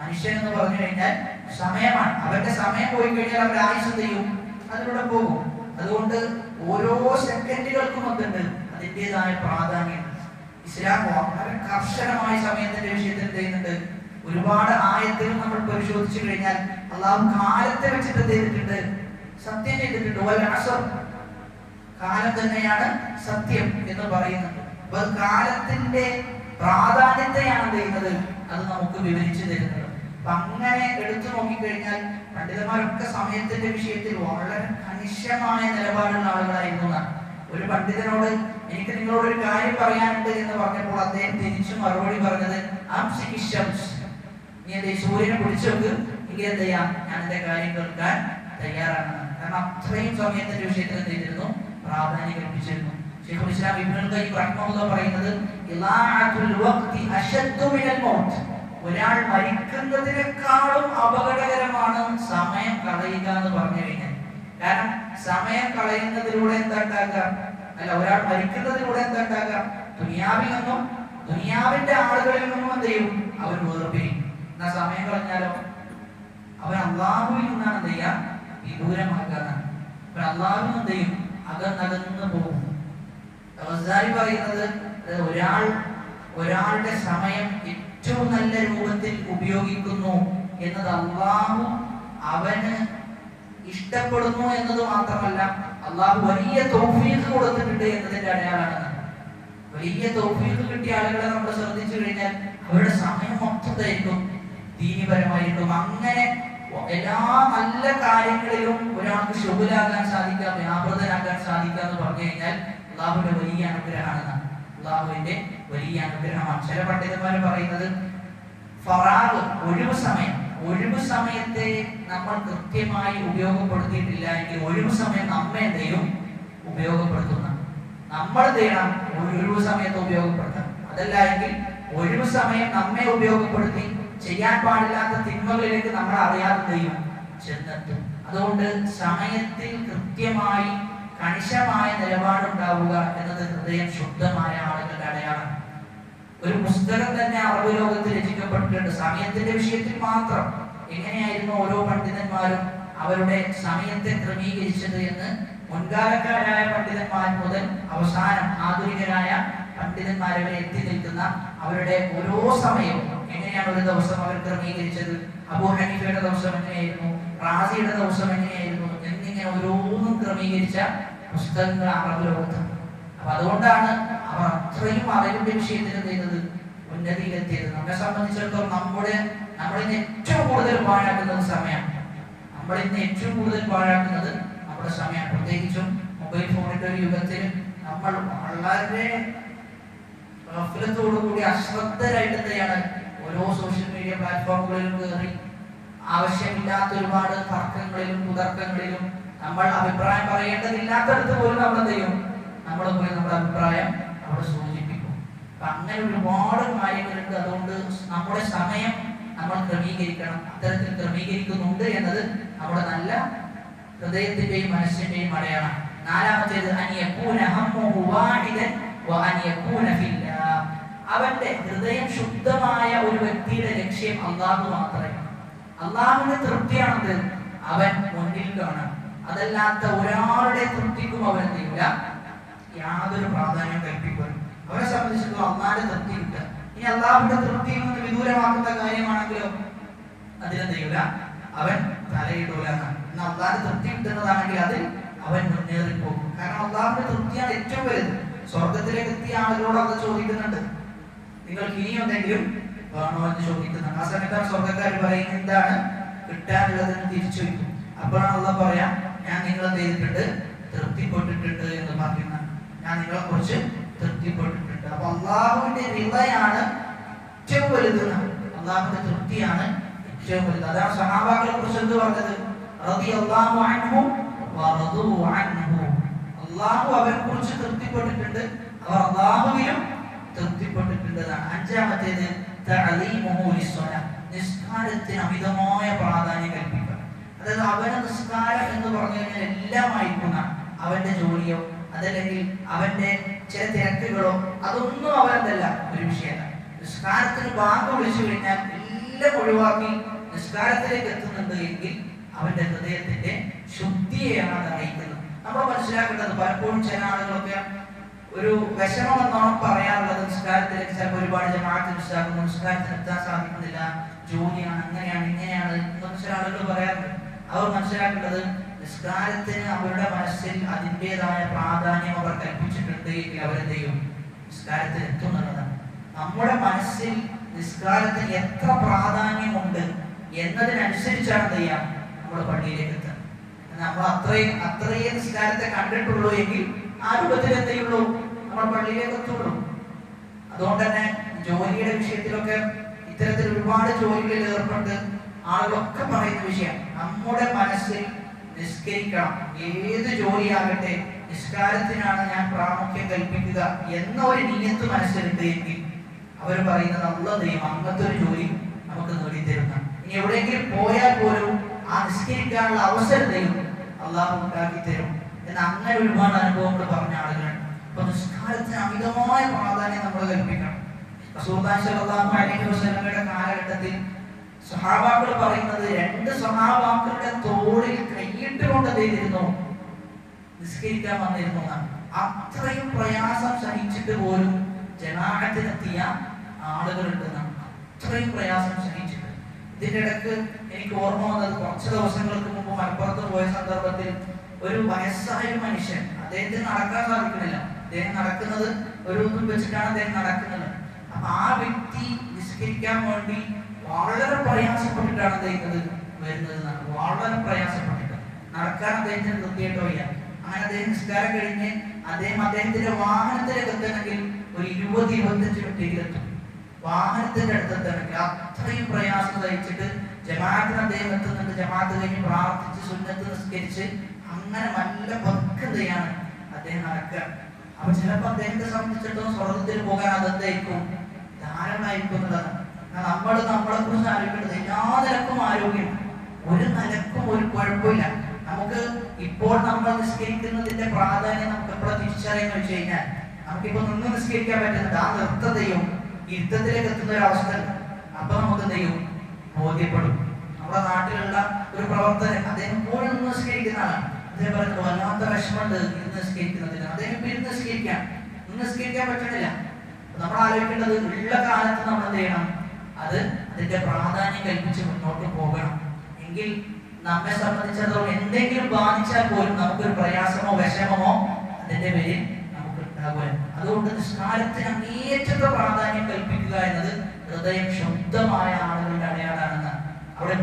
മനുഷ്യൻ എന്ന് പറഞ്ഞു കഴിഞ്ഞാൽ സമയമാണ്. അവന്റെ സമയം പോയി കഴിഞ്ഞാൽ അവന്റെ ആയുസ് ചെയ്യും, അതിലൂടെ പോകും. അതുകൊണ്ട് ഓരോ സെക്കൻഡുകൾക്കും അതുണ്ട് അതിൻ്റെതായ പ്രാധാന്യം. ഇസ്ലാം വളരെ കർശനമായ സമയത്തിന്റെ വിഷയത്തിൽ ചെയ്യുന്നുണ്ട്. ഒരുപാട് ആയത്തുകൾ നമ്മൾ പരിശോധിച്ചു കഴിഞ്ഞാൽ അള്ളാഹു കാലത്തെ വെച്ചിട്ട് ചെയ്തിട്ടുണ്ട്, സത്യം ചെയ്തിട്ടുണ്ട്. കാലം തന്നെയാണ് സത്യം എന്ന് പറയുന്നത്. അപ്പൊ കാലത്തിന്റെ പ്രാധാന്യത്തെയാണ് ചെയ്യുന്നത് അത് നമുക്ക് വിവരിച്ചു തരുന്നത്. അപ്പൊ അങ്ങനെ എടുത്തു നോക്കിക്കഴിഞ്ഞാൽ പണ്ഡിതന്മാരൊക്കെ സമയത്തിന്റെ വിഷയത്തിൽ വളരെ കണിശമായ നിലപാടുള്ള ആളുകളായിരുന്നു. ഒരു പണ്ഡിതനോട് എനിക്ക് നിങ്ങളോട് ഒരു കാര്യം പറയാനുണ്ട് എന്ന് പറഞ്ഞപ്പോൾ അദ്ദേഹം തിരിച്ചു മറുപടി പറഞ്ഞത് നീ എന്റെ സൂര്യനെ പിടിച്ചു വെക്ക്, എങ്കിൽ എന്ത് ചെയ്യാം, ഞാൻ എന്റെ കാര്യം കേൾക്കാൻ തയ്യാറാണ്. കാരണം അത്രയും സമയത്തിന്റെ വിഷയത്തിൽ എന്ത് ചെയ്തിരുന്നു, പ്രാധാന്യം കൽപ്പിച്ചിരുന്നു. ശൈഖുൽ ഇസ്ലാം ഇബ്നുൽ ഖയ്യിം റഹിമഹുല്ലാഹ് പറയുന്നത് ഇളാഅത്തുൽ വഖ്തി അശദ്ദു മിനൽ മൗത്ത്, ഒരാൾ മരിക്കുന്നതിനേക്കാളും അപകടകരമാണ് സമയം കളയുക എന്ന് പറഞ്ഞു കഴിഞ്ഞാൽ. കാരണം സമയം കളയുന്നതിലൂടെ എന്താണ്ടാകാം, അല്ല ഒരാൾ മരിക്കുന്നതിലൂടെ എന്താണ്ടാകാം, ദുനിയാവിൽ നിന്നും ദുനിയാവിന്റെ ആളുകളിൽ നിന്നും എന്ത് ചെയ്യും, അവർ വേർപിരിയും. എന്നാ സമയം കളഞ്ഞാലോ അവൻ അള്ളാഹുവിൽ നിന്നാണ് എന്ത് ചെയ്യാ, വിദൂരമാക്കാനാണ്. അവൻ അള്ളാഹുവിൽ എന്ത് ചെയ്യും, അകന്നകന്ന് പോകും. ഗസാലി പറയുന്നത് ഒരാളുടെ സമയം ഏറ്റവും നല്ല രൂപത്തിൽ ഉപയോഗിക്കുന്നു എന്നത് അള്ളാഹു അവന് ഇഷ്ടപ്പെടുന്നു എന്നത് മാത്രമല്ല, അള്ളാഹു വലിയ തൗഫീഖ് കൊടുത്തിട്ടുണ്ട് എന്നതിന്റെ അടയാളമാണ്. വലിയ തൗഫീഖ് കിട്ടിയ ആളുകളെ നമ്മൾ ശ്രദ്ധിച്ചു കഴിഞ്ഞാൽ അവരുടെ സമയം മൊത്തത്തായിരിക്കും ദീനിപരമായിരിക്കും. അങ്ങനെ എല്ലാ നല്ല കാര്യങ്ങളിലും ഒരാൾക്ക് ശുഭലാകാൻ സാധിക്കാം, വ്യാപൃതനാകാൻ സാധിക്കുക എന്ന് പറഞ്ഞു കഴിഞ്ഞാൽ അള്ളാഹുവിന്റെ വലിയ അനുഗ്രഹമാണ്. അള്ളാഹുവിന്റെ വലിയ അനുഗ്രഹമാണ്. ചില പണ്ഡിതന്മാർ പറയുന്നത് ഫറാഗ്, ഒഴിവ് സമയത്തെ നമ്മൾ കൃത്യമായി ഉപയോഗപ്പെടുത്തിയിട്ടില്ല എങ്കിൽ ഒഴിവ് സമയം നമ്മെ എന്ത് ചെയ്യും, ഉപയോഗപ്പെടുത്തുന്ന നമ്മൾ എന്ത് ചെയ്യണം, ഒഴിവ് സമയത്ത് ഉപയോഗപ്പെടുത്തണം. അതല്ല എങ്കിൽ ഒഴിവ് സമയം നമ്മെ ഉപയോഗപ്പെടുത്തി ചെയ്യാൻ പാടില്ലാത്ത തിന്മകളിലേക്ക് നമ്മൾ അറിയാതെ ചെയ്യും ചെന്നെത്തും. അതുകൊണ്ട് സമയത്തിൽ കൃത്യമായി കണിശമായ നിലപാടുണ്ടാവുക എന്നത് ഹൃദയം ശുദ്ധമായ ആളുകളുടെ അടയാളം. ഒരു പുസ്തകം തന്നെ അറബ് ലോകത്ത് രചിക്കപ്പെട്ടിട്ടുണ്ട് സമയത്തിന്റെ വിഷയത്തിൽ മാത്രം. എങ്ങനെയായിരുന്നു ഓരോ പണ്ഡിതന്മാരും അവരുടെ സമയത്തെ ക്രമീകരിച്ചത് എന്ന് മുൻകാലക്കാരായ പണ്ഡിതന്മാർ മുതൽ അവസാനം ആധുനികരായ പണ്ഡിതന്മാരെ വരെ എത്തി നിൽക്കുന്ന അവരുടെ ഓരോ സമയവും എങ്ങനെയാണ് ഒരു ദിവസം അവർ ക്രമീകരിച്ചത്, അബൂ ഹനീഫയുടെ ദിവസം എങ്ങനെയായിരുന്നു, റാസിയുടെ ദിവസം എങ്ങനെയായിരുന്നു എന്നിങ്ങനെ ഓരോന്നും ക്രമീകരിച്ച പുസ്തകങ്ങൾ അറബ് ലോകത്ത്. അപ്പൊ അതുകൊണ്ടാണ് അവർ അത്രയും അറിവിന്റെ വിഷയത്തിൽ ചെയ്തത് ഉന്നതിയിലെത്തിയത്. നമ്മെ സംബന്ധിച്ചിടത്തോളം നമ്മളിന്ന് ഏറ്റവും കൂടുതൽ പാഴാക്കുന്നത് സമയമാണ്. നമ്മളിന്ന് ഏറ്റവും കൂടുതൽ പാഴാക്കുന്നത് നമ്മുടെ സമയമാണ്. പ്രത്യേകിച്ചും മൊബൈൽ ഫോണിന്റെ ഒരു യുഗത്തിൽ നമ്മൾ വളരെ ഗഫലത്തോടുകൂടി അശ്രദ്ധരായിട്ട് എന്തെയാണ് ഓരോ സോഷ്യൽ മീഡിയ പ്ലാറ്റ്ഫോമുകളിലും കയറി ആവശ്യമില്ലാത്ത ഒരുപാട് തർക്കങ്ങളിലും കുതർക്കങ്ങളിലും നമ്മൾ അഭിപ്രായം പറയേണ്ടതില്ലാത്തടത്ത് പോലും നമ്മൾ എന്ത് ചെയ്യും, നമ്മൾ പോയി നമ്മുടെ അഭിപ്രായം അവിടെ സൂചിപ്പിക്കും. അപ്പൊ അങ്ങനെ ഒരുപാട് കാര്യങ്ങളുണ്ട്. അതുകൊണ്ട് നമ്മുടെ സമയം നമ്മൾ ക്രമീകരിക്കണം. അത്തരത്തിൽ ക്രമീകരിക്കുന്നുണ്ട് എന്നത് നമ്മുടെ നല്ല ഹൃദയത്തിന്റെയും മനസ്സിന്റെയും അടയാളം. നാലാമത്തേത് അവന്റെ ഹൃദയം ശുദ്ധമായ ഒരു വ്യക്തിയുടെ ലക്ഷ്യം അള്ളാഹു മാത്രമാണ്. അള്ളാഹുവിന്റെ തൃപ്തിയാണത് അവൻ മുന്നിൽ കാണാം. അതല്ലാത്ത ഒരാളുടെ തൃപ്തിക്കും അവൻ എന്ത് ചെയ്യില്ല, യാതൊരു പ്രാധാന്യം കൽപ്പിക്കുക. അവരെ സംബന്ധിച്ചിടത്തോളം അള്ളാഹിന്റെ തൃപ്തി കിട്ടുക. ഇനി അള്ളാഹുവിന്റെ തൃപ്തിയിൽ നിന്ന് വിദൂരമാക്കുന്ന കാര്യമാണെങ്കിലോ അതിലെന്ത് ചെയ്യൂല, അവൻ തലയിടൂല. എന്നാൽ അള്ളാഹിന്റെ തൃപ്തി കിട്ടുന്നതാണെങ്കിൽ അതിൽ അവൻ മുന്നേറിപ്പോകും. കാരണം അള്ളാഹുവിന്റെ തൃപ്തിയാണ് ഏറ്റവും വലുത്. സ്വർഗത്തിലേക്ക് എത്തിയ ആളുകളോട് അത് ചോദിക്കുന്നുണ്ട്, നിങ്ങൾക്ക് ഇനിയും എന്തെങ്കിലും വേണോ എന്ന് ചോദിക്കുന്നുണ്ട്. ആ സമയത്താണ് സ്വർഗക്കാർ പറയുന്നത് എന്താണ് കിട്ടാനുള്ളതെന്ന് തിരിച്ചു വയ്ക്കും. അപ്പോഴാണ് അള്ളാഹ് പറയാ, ഞാൻ നിങ്ങളെ ചെയ്തിട്ടുണ്ട്, തൃപ്തിപ്പെട്ടിട്ടുണ്ട് എന്ന് പറയുന്ന, ഞാൻ നിങ്ങളെ കുറിച്ച് തൃപ്തിപ്പെട്ടിട്ടുണ്ട്. അപ്പൊ അള്ളാഹുവിന്റെ റിളയാണ് ഏറ്റവും വലുത്, അള്ളാഹുവിന്റെ തൃപ്തിയാണ് ഏറ്റവും വലുത്. അതാണ് സഹാബാക്കളെ കുറിച്ച് എന്ത് പറഞ്ഞത്, റളിയല്ലാഹു അൻഹും വറദൂ അൻഹു. അള്ളാഹു അവരെ കുറിച്ച് തൃപ്തിപ്പെട്ടിട്ടുണ്ട്, അവർ അള്ളാഹുവിലും തൃപ്തിപ്പെട്ടിട്ടുള്ളതാണ്. അഞ്ചാമത്തേത് തഅലീമുഹു ലിസ്സലാ, നിസ്കാരത്തിന് അമിതമായ പ്രാധാന്യം കൽപ്പിക്കുക. അതായത് അവന്റെ നിസ്കാരം എന്ന് പറഞ്ഞു കഴിഞ്ഞാൽ എല്ലാമായിരിക്കുന്ന അവന്റെ ജോലിയോ അതല്ലെങ്കിൽ അവന്റെ ചില തിരക്കുകളോ അതൊന്നും അവനല്ല ഒരു വിഷയമല്ല. നിസ്കാരത്തിന് ബാങ്ക് വിളിച്ചു കഴിഞ്ഞാൽ എല്ലാം ഒഴിവാക്കി നിസ്കാരത്തിലേക്ക് എത്തുന്നുണ്ട് എങ്കിൽ അവന്റെ ഹൃദയത്തിന്റെ ശുദ്ധിയെയാണ് അത് അറിയിക്കുന്നത്. നമ്മൾ മനസ്സിലാക്കേണ്ടത്, പലപ്പോഴും ചില ആളുകളൊക്കെ ഒരു വിഷമം എന്നോണം പറയാറുള്ളത് നിസ്കാരത്തിലേക്ക് ചിലപ്പോൾ ഒരുപാട് ജമാഅത്ത് നിസ്കാരത്തിന് എത്താൻ സാധിക്കുന്നില്ല, ജോലിയാണ്, അങ്ങനെയാണ് ഇങ്ങനെയാണ് ചില ആളുകൾ പറയാറുണ്ട്. അവർ മനസ്സിലാക്കേണ്ടത് നിസ്കാരത്തിന് അവരുടെ മനസ്സിൽ അതിൻ്റെതായ പ്രാധാന്യം അവർ കൽപ്പിച്ചിട്ടുണ്ട് എങ്കിൽ അവരെന്ത് ചെയ്യും? നിസ്കാരത്തിൽ എത്തുന്നുള്ളതാണ്. നമ്മുടെ മനസ്സിൽ നിസ്കാരത്തിന് എത്ര പ്രാധാന്യമുണ്ട് എന്നതിനനുസരിച്ചാണ് എന്ത് ചെയ്യാം നമ്മൾ പള്ളിയിലേക്ക് എത്തുക. നമ്മൾ അത്രയും നിസ്കാരത്തെ കണ്ടിട്ടുള്ളൂ എങ്കിൽ ആ രൂപത്തിൽ എന്ത് ചെയ്യുള്ളൂ? നമ്മൾ പള്ളിയിലേക്ക് എത്തുള്ളൂ. അതുകൊണ്ട് തന്നെ ജോലിയുടെ വിഷയത്തിലൊക്കെ ഇത്തരത്തിൽ ഒരുപാട് ജോലികളിൽ ഏർപ്പെട്ട് ആളുകളൊക്കെ പറയുന്ന വിഷയം നമ്മുടെ മനസ്സിൽ നിസ്കരിക്കണം. ഏത് ജോലിയാകട്ടെ നിസ്കാരത്തിനാണ് ഞാൻ പ്രാമുഖ്യം കൽപ്പിക്കുക എന്ന ഒരു നിയത്ത് മനസ്സിലുണ്ട് എങ്കിൽ അവർ പറയുന്നത് അല്ലാഹു ദൈവം അങ്ങനത്തെ ഒരു ജോലി നമുക്ക് നേടിത്തരുന്ന. ഇനി എവിടെയെങ്കിലും പോയാൽ പോലും ആ നിസ്കരിക്കാനുള്ള അവസരത്തെയും അള്ളാഹു ഉണ്ടാക്കി തരും എന്ന് അങ്ങനെ ഒരുപാട് അനുഭവങ്ങൾ പറഞ്ഞ ആളുകൾ. അപ്പൊ നിസ്കാരത്തിന് അമിതമായ പ്രാധാന്യം നമ്മൾ കൽപ്പിക്കണം. റസൂലുള്ളാഹി സ്വല്ലല്ലാഹു അലൈഹി വസല്ലമയുടെ കാലഘട്ടത്തിൽ സ്വഹാബാക്കൾ പറയുന്നത് 2 സ്വഹാബാക്കളുടെ തോളിൽ കൈയിട്ടുകൊണ്ട് ചെയ്തിരുന്നു നിസ്കരിക്കാൻ വന്നിരുന്നു. അത്രയും പ്രയാസം സഹിച്ചിട്ട് പോലും ജമാഅത്തിനെത്തിയ ആളുകളുണ്ടെന്നാണ്. അത്രയും പ്രയാസം സഹിച്ചിട്ട്. ഇതിന്റെ ഇടയ്ക്ക് എനിക്ക് ഓർമ്മ വന്നത് കുറച്ച് ദിവസങ്ങൾക്ക് മുമ്പ് മലപ്പുറത്ത് പോയ സന്ദർഭത്തിൽ ഒരു വയസ്സായ മനുഷ്യൻ, അദ്ദേഹത്തിന് നടക്കാൻ സാധിക്കുന്നില്ല. അദ്ദേഹം നടക്കുന്നത് ഒരു ഒന്നും വെച്ചിട്ടാണ് അദ്ദേഹം നടക്കുന്നത്. അപ്പൊ ആ വ്യക്തി നിസ്കരിക്കാൻ വേണ്ടി വളരെ പ്രയാസപ്പെട്ടിട്ടാണ് അദ്ദേഹത്തിന് വരുന്നത്. വളരെ പ്രയാസപ്പെട്ടിട്ട് നടക്കാൻ അദ്ദേഹത്തിന് നിർത്തിയിട്ടോ ഇല്ല. അങ്ങനെ അദ്ദേഹം നിസ്കാരം കഴിഞ്ഞ് അദ്ദേഹത്തിന്റെ വാഹനത്തിലേക്ക് എത്തണമെങ്കിൽ ഒരു 20-25 മിനിറ്റ് എത്തും. വാഹനത്തിന്റെ അടുത്തെത്തണമെങ്കിൽ അത്രയും പ്രയാസം സഹിച്ചിട്ട് ജമാഅത്തിന് അദ്ദേഹം എത്തുന്നുണ്ട്. ജമാഅത്ത് കഴിഞ്ഞ് പ്രാർത്ഥിച്ച് സുന്നത്ത് നിസ്കരിച്ച് അങ്ങനെ നല്ല ഭക്തതയാണ് അദ്ദേഹം നടക്കുക. അപ്പൊ ചിലപ്പോ അദ്ദേഹത്തെ സംബന്ധിച്ചിടത്തോളം സ്വർഗത്തിൽ പോകാൻ അതെന്തായിരിക്കും? ധാരണമായിരിക്കും എന്നുള്ളതാണ്. നമ്മളെ കുറിച്ച് ആലോചിക്കേണ്ടത് എല്ലാ നിലക്കും ആരോഗ്യം, ഒരു നിലക്കും ഒരു കുഴപ്പമില്ല. നമുക്ക് ഇപ്പോൾ നമ്മൾ നിസ്കരിക്കുന്നതിന്റെ പ്രാധാന്യം നമുക്ക് എപ്പോഴും തിരിച്ചറിയാന്ന് വെച്ച് കഴിഞ്ഞാൽ നമുക്കിപ്പോ നിന്ന് നിസ്കരിക്കാൻ പറ്റുന്നുണ്ട്. ആ നൃത്തതയും യുദ്ധത്തിലേക്ക് എത്തുന്ന ഒരു അവസ്ഥ അപ്പൊ നമുക്ക് എന്ത് ചെയ്യും? ബോധ്യപ്പെടും. നമ്മുടെ നാട്ടിലുള്ള ഒരു പ്രവർത്തകൻ, അദ്ദേഹം എപ്പോഴും നിന്ന് നിസ്കരിക്കുന്ന ആളാണ്. അദ്ദേഹം പറയുന്നത് വല്ലാത്ത വിഷമമുണ്ട് ഇന്ന് നിസ്കരിക്കുന്നതിന്. അദ്ദേഹം ഇരുന്ന് നിസ്കരിക്കാം, നിന്ന് നിസ്കരിക്കാൻ പറ്റണില്ല. നമ്മൾ ആലോചിക്കേണ്ടത് ഉള്ള കാലത്ത് നമ്മൾ എന്ത് ചെയ്യണം? അത് അതിന്റെ പ്രാധാന്യം കൽപ്പിച്ച് മുന്നോട്ട് പോകണം. എങ്കിൽ നമ്മെ സംബന്ധിച്ചിടത്തോളം എന്തെങ്കിലും ബാധിച്ചാൽ പോലും നമുക്കൊരു പ്രയാസമോ വിഷമമോ അതിന്റെ പേരിൽ നമുക്ക് ഉണ്ടാകും. അതുകൊണ്ട് നിസ്കാരത്തിന് അങ്ങേയറ്റത്തെ പ്രാധാന്യം കൽപ്പിക്കുക എന്നത് ഹൃദയം ശുദ്ധമായ ആളുകളുടെ അടയാളാണെന്ന് അവിടെ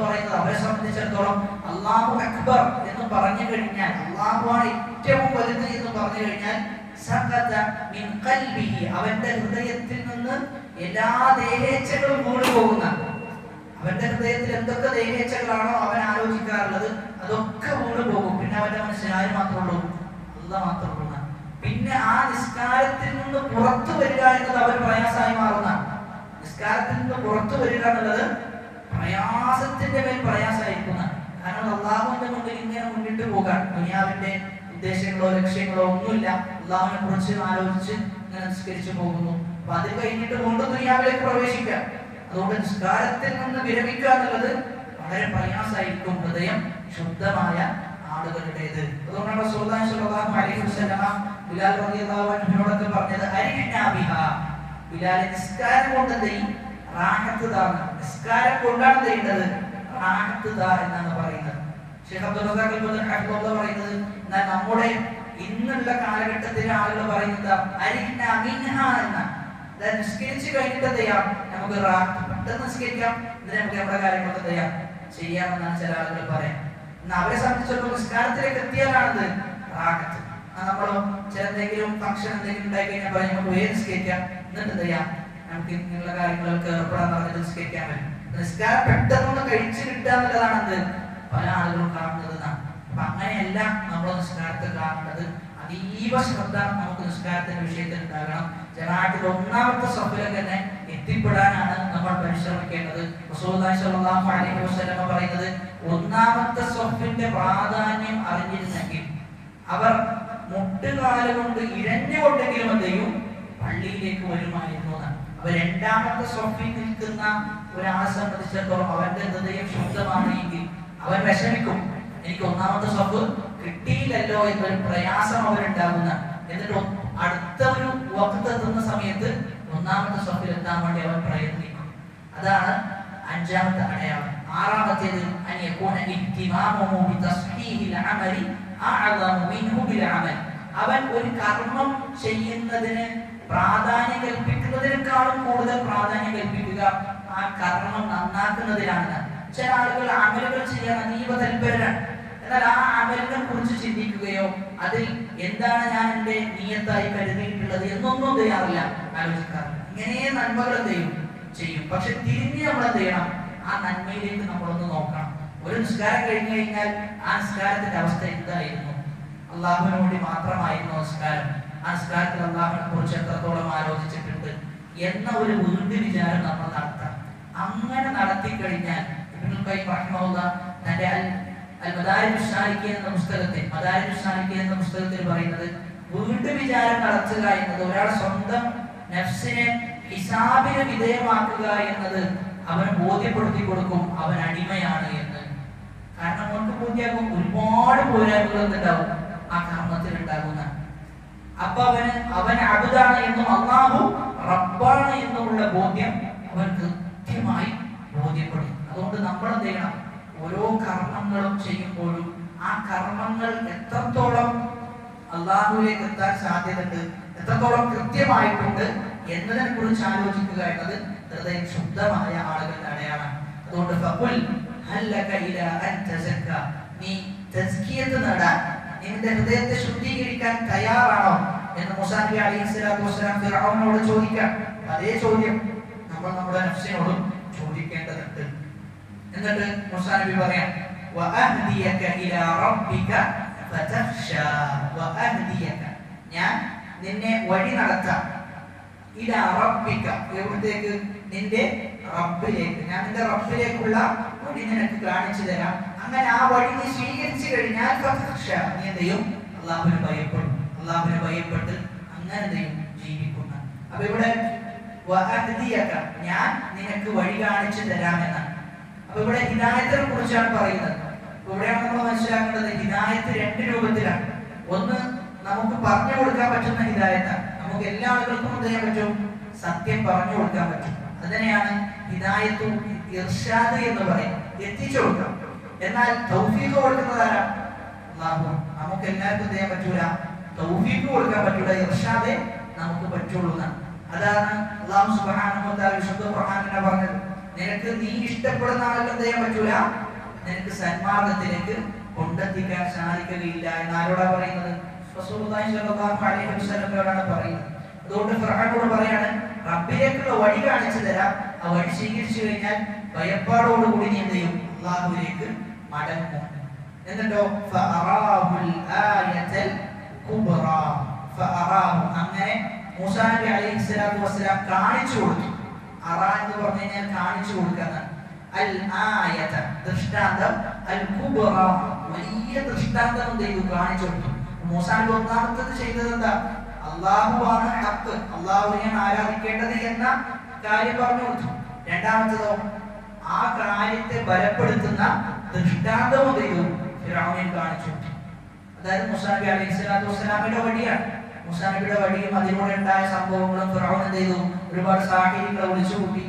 പറയുന്നത്. അവരെ സംബന്ധിച്ചിടത്തോളം അല്ലാഹു അക്ബർ എന്ന് പറഞ്ഞു കഴിഞ്ഞാൽ, അല്ലാഹുവാണ് ഏറ്റവും വലുത് എന്ന് പറഞ്ഞു കഴിഞ്ഞാൽ അവന്റെ ഹൃദയത്തിൽ നിന്ന് എല്ലാ ദേഹേച്ഛകളും മൂടി പോകുന്ന, അവന്റെ ഹൃദയത്തിൽ എന്തൊക്കെ ദേഹേച്ഛകളാണോ അവൻ ആലോചിക്കാറുള്ളത് അതൊക്കെ മൂടി പോകും. പിന്നെ അവന്റെ മനസ്സിൽ ആര് മാത്രമേ ഉള്ളൂ? അല്ലാഹു മാത്രമേ ഉള്ളൂ. പിന്നെ ആ നിസ്കാരത്തിൽ നിന്ന് പുറത്തു വരിക എന്നത് അവർ പ്രയാസമായി മാറുന്ന, നിസ്കാരത്തിൽ നിന്ന് പുറത്തു വരിക എന്നുള്ളത് പ്രയാസത്തിന്റെ മേൽ പ്രയാസമായിരിക്കുന്ന. കാരണം അള്ളാഹുവിന്റെ മുന്നിൽ ഇങ്ങനെ മുന്നിട്ട് പോകാൻ ദുനിയാവിന്റെ ഉദ്ദേശങ്ങളോ ലക്ഷ്യങ്ങളോ ഒന്നുമില്ല. അള്ളാഹുവിനെ കുറിച്ച് ആലോചിച്ച് ഇങ്ങനെ നിസ്കരിച്ചു പോകുന്നു. അപ്പൊ അത് കഴിഞ്ഞിട്ട് കൊണ്ട് ദുനിയാവിലേക്ക് പ്രവേശിക്കാം. അതുകൊണ്ട് നിസ്കാരത്തിൽ നിന്ന് വിരമിക്കുക എന്നുള്ളത് വളരെ പ്രയാസമായിരിക്കും ഹൃദയം ശുദ്ധമായ ആളുകളുടേത്. അതുകൊണ്ടാണ് റസൂലുള്ളാഹി സ്വല്ലല്ലാഹു അലൈഹി വസല്ലം ബിലാൽ റളിയല്ലാഹു അൻഹുവിനോടൊക്കെ പറഞ്ഞത് അരിഹ്നാ ബിഹാ, ബിലാൽ നിസ്കാരം കൊണ്ട് എന്ത് ചെയ്യും? റാഹത്ത് താ. നിസ്കാരം കൊണ്ടാണ് ചെയ്യേണ്ടത്, റാഹത്ത് താ എന്നാണ് പറയുന്നത്. ശൈഖ് അബ്ദുൽ റസാഖ് അൽ-ബദർ റഹിമഹുല്ലാഹ് പറയുന്നത്, എന്നാൽ നമ്മുടെ ഇന്നുള്ള കാലഘട്ടത്തിലെ ആളുകൾ പറയുന്നത് അരിഹ്നാ മിൻഹാ എന്നാണ്. അതായത് നിസ്കരിച്ച് കഴിഞ്ഞിട്ട് എന്ത് ചെയ്യാം? നമുക്ക് പെട്ടെന്ന് നിസ്കരിക്കാം, എന്നിട്ട് നമുക്ക് നമ്മുടെ കാര്യങ്ങളൊക്കെ ചെയ്യാം ചെയ്യാമെന്നാണ് ചില ആളുകൾ പറയാം. എന്നാൽ അവരെ സംബന്ധിച്ചിടത്തോളം നിസ്കാരത്തിലേക്ക് എത്തിയാലാണത് റാഹത്ത്. നമ്മളോ ചില എന്തെങ്കിലും ഫംഗ്ഷൻ എന്തെങ്കിലും ഉണ്ടായി കഴിഞ്ഞാൽ പറയാം നമുക്ക് വേഗം നിസ്കരിക്കാം, എന്നിട്ട് എന്ത് ചെയ്യാം? നമുക്ക് ഇങ്ങനെയുള്ള കാര്യങ്ങളൊക്കെ ഏർപ്പെടാൻ പറഞ്ഞിട്ട് നിസ്കരിക്കാൻ പറ്റും. നിസ്കാരം പെട്ടെന്നൊന്ന് കഴിച്ചു കിട്ടുക എന്നുള്ളതാണ് എന്ത് പല ആളുകളും കാണുന്നത്. അപ്പൊ അങ്ങനെയല്ല നമ്മൾ നിസ്കാരത്തെ കാണേണ്ടത്. അതീവ ശ്രദ്ധ നമുക്ക് നിസ്കാരത്തിന്റെ വിഷയത്തിൽ ഉണ്ടാകണം. ജമാഅത്തിൽ ഒന്നാമത്തെ സഫിലേക്ക് തന്നെ എത്തിപ്പെടാനാണ് നമ്മൾ പരിശ്രമിക്കേണ്ടത്. റസൂലുള്ളാഹി സ്വല്ലല്ലാഹു അലൈഹി വസല്ലം പറയുന്നത്, ഒന്നാമത്തെ സഫിന്റെ പ്രാധാന്യം അറിഞ്ഞിരുന്നെങ്കിൽ അവർ മുട്ടുകാല് കൊണ്ട് ഇഴഞ്ഞുകൊണ്ടെങ്കിലും എന്ത് ചെയ്യും? പള്ളിയിലേക്ക് വരുമായിരുന്നു എന്നാണ്. അപ്പൊ രണ്ടാമത്തെ സഫിൽ നിൽക്കുന്ന ഒരാളെ സംബന്ധിച്ചിടത്തോളം അവന്റെ ഹൃദയം ശുദ്ധമാണ് എങ്കിൽ അവൻ വിഷമിക്കും, എനിക്ക് ഒന്നാമത്തെ സഫ് കിട്ടിയില്ലല്ലോ എന്നൊരു പ്രയാസം അവരുണ്ടാകുന്ന. എന്നിട്ട് അടുത്ത ഒരു വഖത്ത് എത്തുന്ന സമയത്ത് ഒന്നാമത്തെ സഫിൽ എത്താൻ വേണ്ടി അവൻ പ്രയത്നിക്കും. അതാണ് അഞ്ചാമത്തെ അടയാളം. ആറാമത്തേത് അൻ യകൂന ഇഹ്തിമാമുഹു ബിതസ്ഹീഹിൽ അമലി അഅദമു മിൻഹു ബിൽ അമൽ. അവൻ ഒരു കർമ്മം ചെയ്യുന്നതിന് പ്രാധാന്യം കൽപ്പിക്കുന്നതിനേക്കാളും കൂടുതൽ പ്രാധാന്യം കൽപ്പിക്കുക ആ കർമ്മം നന്നാക്കുന്നതിലാണ്. ചില ആളുകൾ അമലുകൾ ചെയ്യാൻ അതീവ തൽപരരാണ്. എന്നാൽ ആ അമലിനെ കുറിച്ച് ചിന്തിക്കുകയോ അതിൽ എന്താണ് ഞാൻ എന്റെ നിയത്തായി കരുതിയിട്ടുള്ളത് എന്നൊന്നും തയ്യാറില്ല, ആലോചിക്കാറില്ല. ഇങ്ങനെ നന്മകൾ ചെയ്യും. പക്ഷെ തിരിഞ്ഞ് നമ്മൾ എന്ത് ചെയ്യണം? ആ നന്മയിലേക്ക് നമ്മളൊന്ന് നോക്കണം. ഒരു നിസ്കാരം കഴിഞ്ഞു കഴിഞ്ഞാൽ ആ നിസ്കാരത്തിന്റെ അവസ്ഥ എന്തായിരുന്നു? അള്ളാഹുവിന് വേണ്ടി മാത്രമായിരുന്നു നിസ്കാരം. ആ നിസ്കാരത്തിൽ അള്ളാഹുവിനെ കുറിച്ച് എത്രത്തോളം ആലോചിച്ചിട്ടുണ്ട് എന്ന ഒരു വീണ്ടും വിചാരം നമ്മൾ നടത്താം. അങ്ങനെ നടത്തി കഴിഞ്ഞാൽ ഇബ്നുൽ ഖയ്യിം റഹിമഹുല്ലാഹ് തന്റെ മദാരിജുസ് സാലിക്കീൻ എന്ന പുസ്തകത്തിൽ പറയുന്നത് വീണ്ടും വിചാരം നടത്തുക എന്നത് ഒരാൾ സ്വന്തം നഫ്സിനെ ഹിസാബിന് വിധേയമാക്കുക എന്നത് അവൻ ബോധ്യപ്പെടുത്തി കൊടുക്കും അവൻ അടിമയാണ് എന്ന്. കാരണം അവർക്ക് ബോധ്യമാകും ഒരുപാട് പോരായ്മകൾ ഉണ്ടാവും ആ കർമ്മത്തിൽ ഉണ്ടാകുന്ന. അപ്പൊ അവൻ അബ്ദാണ് എന്നും അല്ലാഹു റബ്ബാണ് എന്നുമുള്ള ബോധ്യം അവൻ കൃത്യമായി ബോധ്യപ്പെടും. അതുകൊണ്ട് നമ്മൾ എന്ത് ചെയ്യണം? ഓരോ കർമ്മങ്ങളും ചെയ്യുമ്പോഴും ആ കർമ്മങ്ങൾ എത്രത്തോളം അള്ളാഹുവിലേക്ക് എത്താൻ സാധ്യതയുണ്ട്, എത്രത്തോളം കൃത്യമായിട്ടുണ്ട് എന്നതിനെ കുറിച്ച് ആലോചിക്കുക എന്നത് ഹൃദയം ശുദ്ധമായ ആളുകളുടെ അടയാളമാണ്. അതുകൊണ്ട് ഫഖുൽ ഹൽ ലക ഇലാ അൻ തസക്ക, നീ തസ്കിയത്ത് നേടാൻ, നിന്റെ ഹൃദയത്തെ ശുദ്ധീകരിക്കാൻ തയ്യാറാണോ എന്ന് മൂസാ നബി അലൈഹിസ്സലാത്തു വസ്സലാം ഫിർഔനോട് ചോദിക്കാം. അതേ ചോദ്യം നമ്മൾ നമ്മുടെ നഫ്സിനോടും ചോദിക്കേണ്ടതുണ്ട്. എന്നിട്ട് മൂസാ നബി പറയാം വഅഹ്ദിയക ഇലാ റബ്ബിക ഫതഖ്ശാ വഅഹ്ദിയക, ഞാൻ നിന്നെ വഴി നടത്താം. ഇലാ റബ്ബിക, എവിടേക്ക്? നിന്റെ റബ്ബിലേക്ക്. ഞാൻ നിന്റെ റബ്ബിലേക്കുള്ള വഴി നിനക്ക് കാണിച്ചു തരാം. അങ്ങനെ ആ വഴി നീ സ്വീകരിച്ചു കഴിഞ്ഞാൽ ഫതഖ്ശാ, നീ എന്ത് ചെയ്യും? അല്ലാഹുവിനെ ഭയപ്പെടും. അല്ലാഹുവിനെ ഭയപ്പെട്ട് അങ്ങനെ ജീവിക്കുന്ന. അപ്പൊ ഇവിടെ വഅഹ്ദിയക, ഞാൻ നിനക്ക് വഴി കാണിച്ചു തരാമെന്നാണ്. അപ്പൊ ഇവിടെ ഹിദായത്തിനെ കുറിച്ചാണ് പറയുന്നത്. ഇവിടെയാണ് നമ്മൾ മനസ്സിലാക്കേണ്ടത് ഹിദായത്ത് രണ്ട് രൂപത്തിലാണ്. ഒന്ന് നമുക്ക് പറഞ്ഞു കൊടുക്കാൻ പറ്റുന്ന ഹിദായത്താണ്. നമുക്ക് എല്ലാ ആളുകൾക്കും എന്ത് ചെയ്യാൻ പറ്റും? സത്യം പറഞ്ഞു കൊടുക്കാൻ പറ്റും. അതിനെയാണ് ഹിദായത്തു ഇർഷാദ് എന്ന് പറയും, എത്തിച്ചു കൊടുക്കാം. എന്നാൽ തൗഫീഖ് കൊടുക്കുന്നതാരാ? അല്ലാഹു. നമുക്ക് എല്ലാവർക്കും എന്ത് ചെയ്യാൻ പറ്റൂല? തൗഫീഖ് കൊടുക്കാൻ പറ്റൂല, ഇർഷാദേ നമുക്ക് പറ്റുള്ളൂ. അതാണ് അല്ലാഹു സുബ്ഹാനഹു വ തആല വിശുദ്ധ ഖുർആനിൽ പറഞ്ഞത്. നിനക്ക് നീ ഇഷ്ടപ്പെടുന്ന ആളുകൾ എന്ത് ചെയ്യാൻ പറ്റൂല? നിനക്ക് സന്മാർഗത്തിലേക്ക് കൊണ്ടെത്തിക്കാൻ സാധിക്കുകയില്ല എന്നാരോടാ പറയുന്നത്? റസൂലുള്ളാഹി സ്വല്ലല്ലാഹു അലൈഹി വസല്ലമയോടാണ് പറയുന്നത്. അതുകൊണ്ട് ഫിർഔനോട് പറയാണ് റബ്ബിലേക്കുള്ള വഴി കാണിച്ചു തരാം. ആ വഴി സ്വീകരിച്ചു കഴിഞ്ഞാൽ ഭയപ്പാടോടുകൂടി നീ എന്ത് ചെയ്യും? അല്ലാഹുവിലേക്ക് മടങ്ങും. എന്നിട്ടോ ഫഅറാഹുൽ ആയതൽ കുബ്റാ, ഫഅറാഹു, അങ്ങനെ മൂസാ നബി അലൈഹിസ്സലാത്തു വസ്സലാം കാണിച്ചു കൊടുത്തു. അറ എന്ന് പറഞ്ഞു കഴിഞ്ഞാൽ കാണിച്ചു കൊടുക്കുക. അൽ ആയത, ദൃഷ്ടാന്തം. അൽ കുബ്റ, വലിയ ദൃഷ്ടാന്തം എന്ത് ചെയ്തു? കാണിച്ചു കൊടുത്തു. മൂസാ നബി ഒന്നാമത്തത് ചെയ്തത് എന്താ? അല്ലാഹുവാണ് ഹഖ്, അല്ലാഹുവിനെയാണ് ആരാധിക്കേണ്ടത് എന്ന കാര്യം പറഞ്ഞു കൊടുത്തു. രണ്ടാമത്തതോ ആ കാര്യത്തെ ബലപ്പെടുത്തുന്ന ദൃഷ്ടാന്തം എന്ത് ചെയ്തു? ഫിർഔനെ കാണിച്ചു കൊടുത്തു. അതായത് മൂസാ നബി അലൈഹിസ്സലാത്തു വസ്സലാമിന്റെ വഴിയാണ്. മൂസാ നബിയുടെ വഴിയും അതിലൂടെ ഉണ്ടായ സംഭവങ്ങളും ഫിർഔൻ എന്ത് ചെയ്തു? ഒരുപാട് സാഹചര്യങ്ങളെ വിളിച്ചു കൂട്ടി.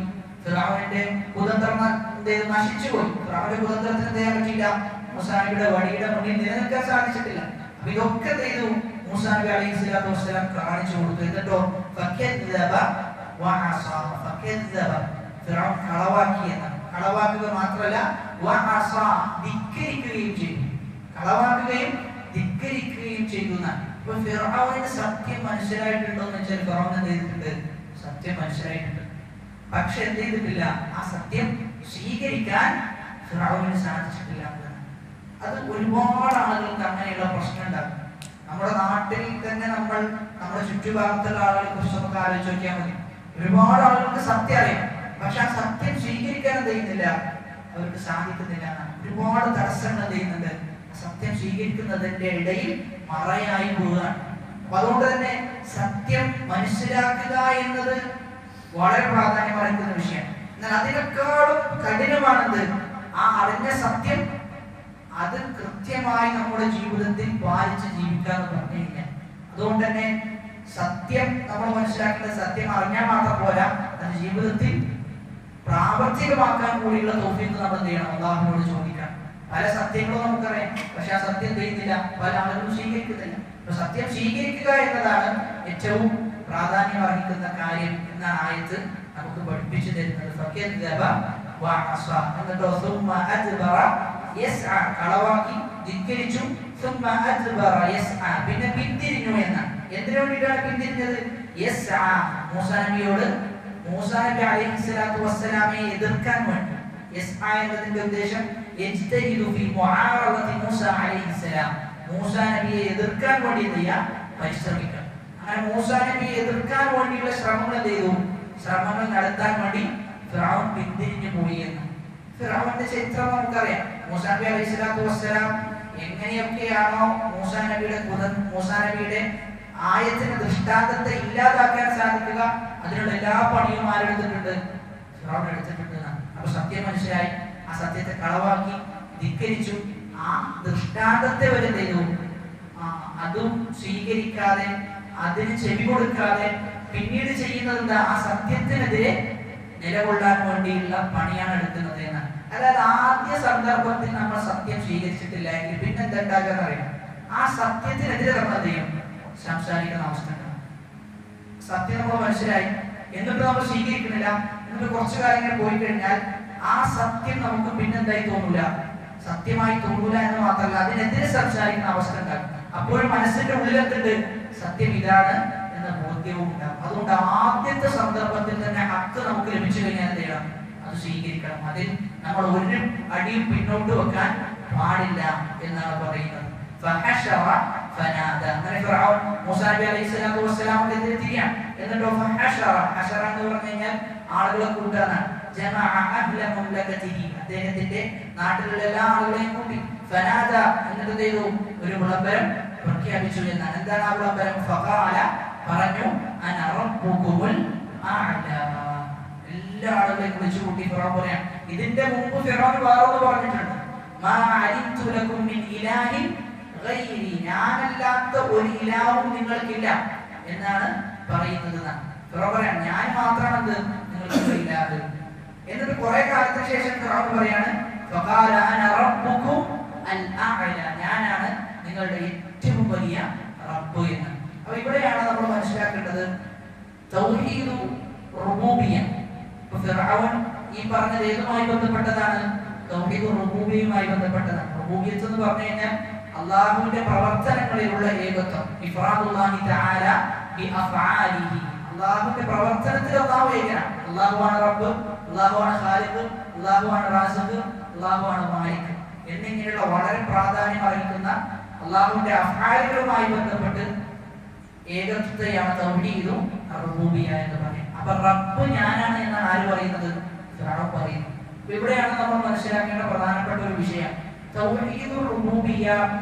ഫിർഔനിന്റെ കുതന്ത്രം എന്ത് ചെയ്തു? നശിച്ചുപോയി. ഫിർഔന്റെ കുതന്ത്രത്തിന് എന്ത് ചെയ്യാൻ പറ്റിയില്ല? മൂസാ നബിയുടെ വഴിയുടെ മുന്നിൽ നിലനിൽക്കാൻ സാധിച്ചിട്ടില്ല. അപ്പൊ ഇതൊക്കെ എന്ത് ചെയ്തു? മൂസാ നബി അലൈഹിസ്സലാത്തു വസ്സലാം കാണിച്ചു കൊടുത്തു. എന്നിട്ടോ ഫകദ്ദബ വഅസ, ഫകദ്ദബ, ഫിർഔൻ കളവാക്കി എന്നാണ്. കളവാക്കുക മാത്രമല്ല വഅസ, ധിക്കരിക്കുകയും ചെയ്തു. കളവാക്കുകയും ധിക്കരിക്കുകയും ചെയ്തു എന്നാണ്. ഇപ്പൊ ഫിർഔനിന് സത്യം മനസ്സിലായിട്ടുണ്ടോ എന്ന് വെച്ചാൽ ഫിർഔൻ എന്ത് ചെയ്തിട്ടുണ്ട്? സത്യം മനസ്സിലായിട്ടുണ്ട്. പക്ഷെ എന്ത് ചെയ്തിട്ടില്ല? ആ സത്യം സ്വീകരിക്കാൻ ഫിർഔനിന് സാധിച്ചിട്ടില്ല. അത് ഒരുപാട് ആളുകൾക്ക് അങ്ങനെയുള്ള പ്രശ്നം ഉണ്ടാകും. നമ്മുടെ നാട്ടിൽ തന്നെ നമ്മുടെ ചുറ്റുഭാഗത്തുള്ള ആളുകളെ കുറിച്ച് നമുക്ക് ആലോചിച്ച് നോക്കിയാൽ മതി. ഒരുപാട് ആളുകൾക്ക് സത്യം അറിയാം, പക്ഷെ ആ സത്യം സ്വീകരിക്കാൻ എന്ത് ചെയ്യുന്നില്ല? അവർക്ക് സാധിക്കുന്നില്ല. ഒരുപാട് തടസ്സങ്ങൾ എന്ത് ചെയ്യുന്നുണ്ട്? സത്യം സ്വീകരിക്കുന്നതിന്റെ ഇടയിൽ മറയായി പോവുകയാണ്. അപ്പൊ അതുകൊണ്ട് തന്നെ സത്യം മനസ്സിലാക്കുക എന്നത് വളരെ പ്രാധാന്യം അറിയിക്കുന്ന വിഷയമാണ്. എന്നാൽ അതിനേക്കാളും കഠിനമാണെന്ത്? ആ അറിഞ്ഞ സത്യം അത് കൃത്യമായി നമ്മുടെ ജീവിതത്തിൽ പാലിച്ച് ജീവിക്കാന്ന് പറഞ്ഞു കഴിഞ്ഞാൽ. അതുകൊണ്ട് തന്നെ സത്യം നമ്മൾ മനസ്സിലാക്കേണ്ട, സത്യം അറിഞ്ഞാൽ മാത്രം പോരാ, അത് ജീവിതത്തിൽ പ്രാവർത്തികമാക്കാൻ കൂടിയുള്ള തൗഫീഖ് നമ്മൾ എന്ത് ചെയ്യണം? അള്ളാഹുവിനോട് ചോദിക്കണം. പല സത്യങ്ങളും നമുക്കറിയാം, പക്ഷെ ആ സത്യം ചെയ്യുന്നില്ല, പല ആളുകളും സ്വീകരിക്കുന്നില്ല. അപ്പൊ സത്യം സ്വീകരിക്കുക എന്നതാണ് ഏറ്റവും പ്രാധാന്യം അർഹിക്കുന്ന കാര്യം എന്നാണ് ആയത്ത് നമുക്ക് പഠിപ്പിച്ചു തരുന്നത്. കളവാക്കി ധിക്കരിച്ചു, പിന്നെ പിന്തിരിഞ്ഞു എന്നാണ്. എന്തിനു വേണ്ടിയിട്ടാണ് പിന്തിരിഞ്ഞത്? മൂസാ നബിയോട്, മൂസാ നബി അലൈഹിസ്സലാത്തു വസ്സലാമയെ എതിർക്കാൻ വേണ്ടി. എന്നതിന്റെ ഉദ്ദേശം മൂസാ അലൈഹിസ്സലാം, മൂസാ നബിയെ എതിർക്കാൻ വേണ്ടി പരിശ്രമിക്കണം. അങ്ങനെ മൂസാ നബിയെ എതിർക്കാൻ വേണ്ടിയുള്ള ശ്രമങ്ങൾ എന്ത് ചെയ്തു? ശ്രമങ്ങൾ നടത്താൻ വേണ്ടി ഫിർഔൻ പിന്തിരിഞ്ഞു പോയി എന്ന്. ഫിർഔന്റെ ചരിത്രം നമുക്കറിയാം. മൂസാ നബി അലൈഹിസ്സലാത്തു വസ്സലാം എങ്ങനെയൊക്കെയാണോ മൂസാ നബിയുടെ ആയത്തിന്റെ ദൃഷ്ടാന്തത്തെ ഇല്ലാതാക്കാൻ സാധിക്കുക, അതിനുള്ള എല്ലാ പണിയും ആരെടുത്തിട്ടുണ്ട്? ഫിർഔൻ എടുത്തിട്ടുണ്ട്. അപ്പൊ സത്യം മനസ്സിലായി, ആ സത്യത്തെ കളവാക്കി ധിക്കരിച്ചു. ആ ദൃഷ്ടാന്തത്തെ വരെ ചെയ്തു അതും സ്വീകരിക്കാതെ, അതിന് ചെവി കൊടുക്കാതെ പിന്നീട് ചെയ്യുന്നത് എന്താ? ആ സത്യത്തിനെതിരെ നിലകൊള്ളാൻ വേണ്ടിയുള്ള പണിയാണ് എടുക്കുന്നത് എന്നാണ്. അതായത് ആദ്യ സന്ദർഭത്തിൽ നമ്മൾ സത്യം സ്വീകരിച്ചിട്ടില്ല എങ്കിൽ പിന്നെ എന്തുണ്ടാകാന്ന് അറിയാം, ആ സത്യത്തിനെതിരെ നമ്മൾ എന്ത് ചെയ്യും? സംസാരിക്കുന്ന അവസ്ഥ ഉണ്ടാകും. സത്യം നമ്മൾ മനസ്സിലായി, എന്നിട്ട് നമ്മൾ സ്വീകരിക്കുന്നില്ല, എന്നിട്ട് കുറച്ചു കാര്യങ്ങൾ പോയി കഴിഞ്ഞാൽ ആ സത്യം നമുക്ക് പിന്നെന്തായി തോന്നൂല, സത്യമായി തോന്നൂല എന്ന് മാത്രമല്ല, അതിനെതിരെ സംസാരിക്കുന്ന അവസ്ഥ ഉണ്ടാകും. അപ്പോൾ മനസ്സിന്റെ ഉള്ളിലെത്തുണ്ട് സത്യം ഇതാണ് എന്ന ബോധ്യവും ഉണ്ടാകും. അതുകൊണ്ട് ആദ്യത്തെ സന്ദർഭത്തിൽ തന്നെ ഹക്ക് നമുക്ക് ലഭിച്ചു കഴിഞ്ഞാൽ എന്ത് ചെയ്യണം? അത് സ്വീകരിക്കണം. അതിൽ നമ്മൾ ഒരു അടിയും പിന്നോട്ട് വെക്കാൻ പാടില്ല എന്നാണ് പറയുന്നത്. അങ്ങനെ ഫിർഔൻ മൂസാ നബി അലൈഹിസ്സലാത്തു വസ്സലാമിനെതിരെ തിരിയാൻ. എന്നിട്ടോ ഹശറ എന്ന് പറഞ്ഞു കഴിഞ്ഞാൽ ആളുകളെ കൂട്ടാനാണ്. അദ്ദേഹത്തിന്റെ നാട്ടിലുള്ള എല്ലാ ആളുകളെയും കൂട്ടി. ഫനാദ എന്നിട്ട് ചെയ്തു? ഒരു വിളംബരം പ്രഖ്യാപിച്ചു എന്നാണ്. എന്താണ് ആ വിളംബരം? ഫഖാല പറഞ്ഞു, അന റബ്ബുകുമുൽ അഅല. എല്ലാ ആളുകളെയും വിളിച്ചു കൂട്ടി ഫിർഔൻ പറയാം. ഇതിന്റെ മുമ്പ് ഫിർഔൻ വേറൊന്ന് പറഞ്ഞിട്ടുണ്ട്, മാ അലിംതു ലകും മിൻ ഇലാഹിൻ ഗൈരി, ഞാനല്ലാത്ത ഒരു ഇലാഹും നിങ്ങൾക്കില്ല എന്നാണ് പറയുന്നത്. ഫിർഔൻ പറയാം, ഞാൻ മാത്രമാണ് നിങ്ങൾക്ക് ഇലാഹ്. എന്നിട്ട് കുറെ കാലത്തിന് ശേഷം ഫിർഔൻ പറയാണ്, ഫഖാല അന റബ്ബുകും അൽ അഅല, ഞാനാണ് നിങ്ങളുടെ ഏറ്റവും വലിയ റബ്ബ് എന്ന്. അപ്പോൾ ഇവിടെയാണ് നമ്മൾ മനസ്സിലാക്കേണ്ടത് തൗഹീദു റുബൂബിയ്യ. അപ്പോൾ ഫിർഔൻ ഈ പറഞ്ഞത് ഏതുമായി ബന്ധപ്പെട്ടതാണ്? തൗഹീദു റുബൂബിയ്യയുമായി ബന്ധപ്പെട്ടതാണ്. റുബൂബിയ്യത്ത് എന്ന് പറഞ്ഞു കഴിഞ്ഞാൽ അല്ലാഹുവിന്റെ പ്രവർത്തനങ്ങളിലുള്ള ഏകത്വം. ഇഫ്റാദുല്ലാഹി തആല ബി അഫ്ആലിഹി, അല്ലാഹുവിന്റെ പ്രവർത്തനത്തിൽ അല്ലാഹു ഏകനാണ്. അല്ലാഹുവാണ് റബ്ബ്, അല്ലാഹുവാണ് ഖാലിഖ്, അല്ലാഹുവാണ് റാസിഖ്, അല്ലാഹുവാണ് മാലിക് എന്നിങ്ങനെയുള്ള വളരെ പ്രാധാന്യം അർഹിക്കുന്ന അല്ലാഹുവിന്റെ അഫ്ആലുകളുമായി ബന്ധപ്പെട്ട് ഏകത്വത്തെയാണ് തൗഹീദു റുബൂബിയ്യ എന്ന് പറയുന്നത്. അപ്പൊ റബ്ബ് ഞാനാണ് എന്നാണ് ആര് പറയുന്നത്? ഫിർഔൻ പറയുന്നു. ഇവിടെയാണ് നമ്മൾ മനസ്സിലാക്കേണ്ട പ്രധാനപ്പെട്ട ഒരു വിഷയം. തൗഹീദു റുബൂബിയ്യ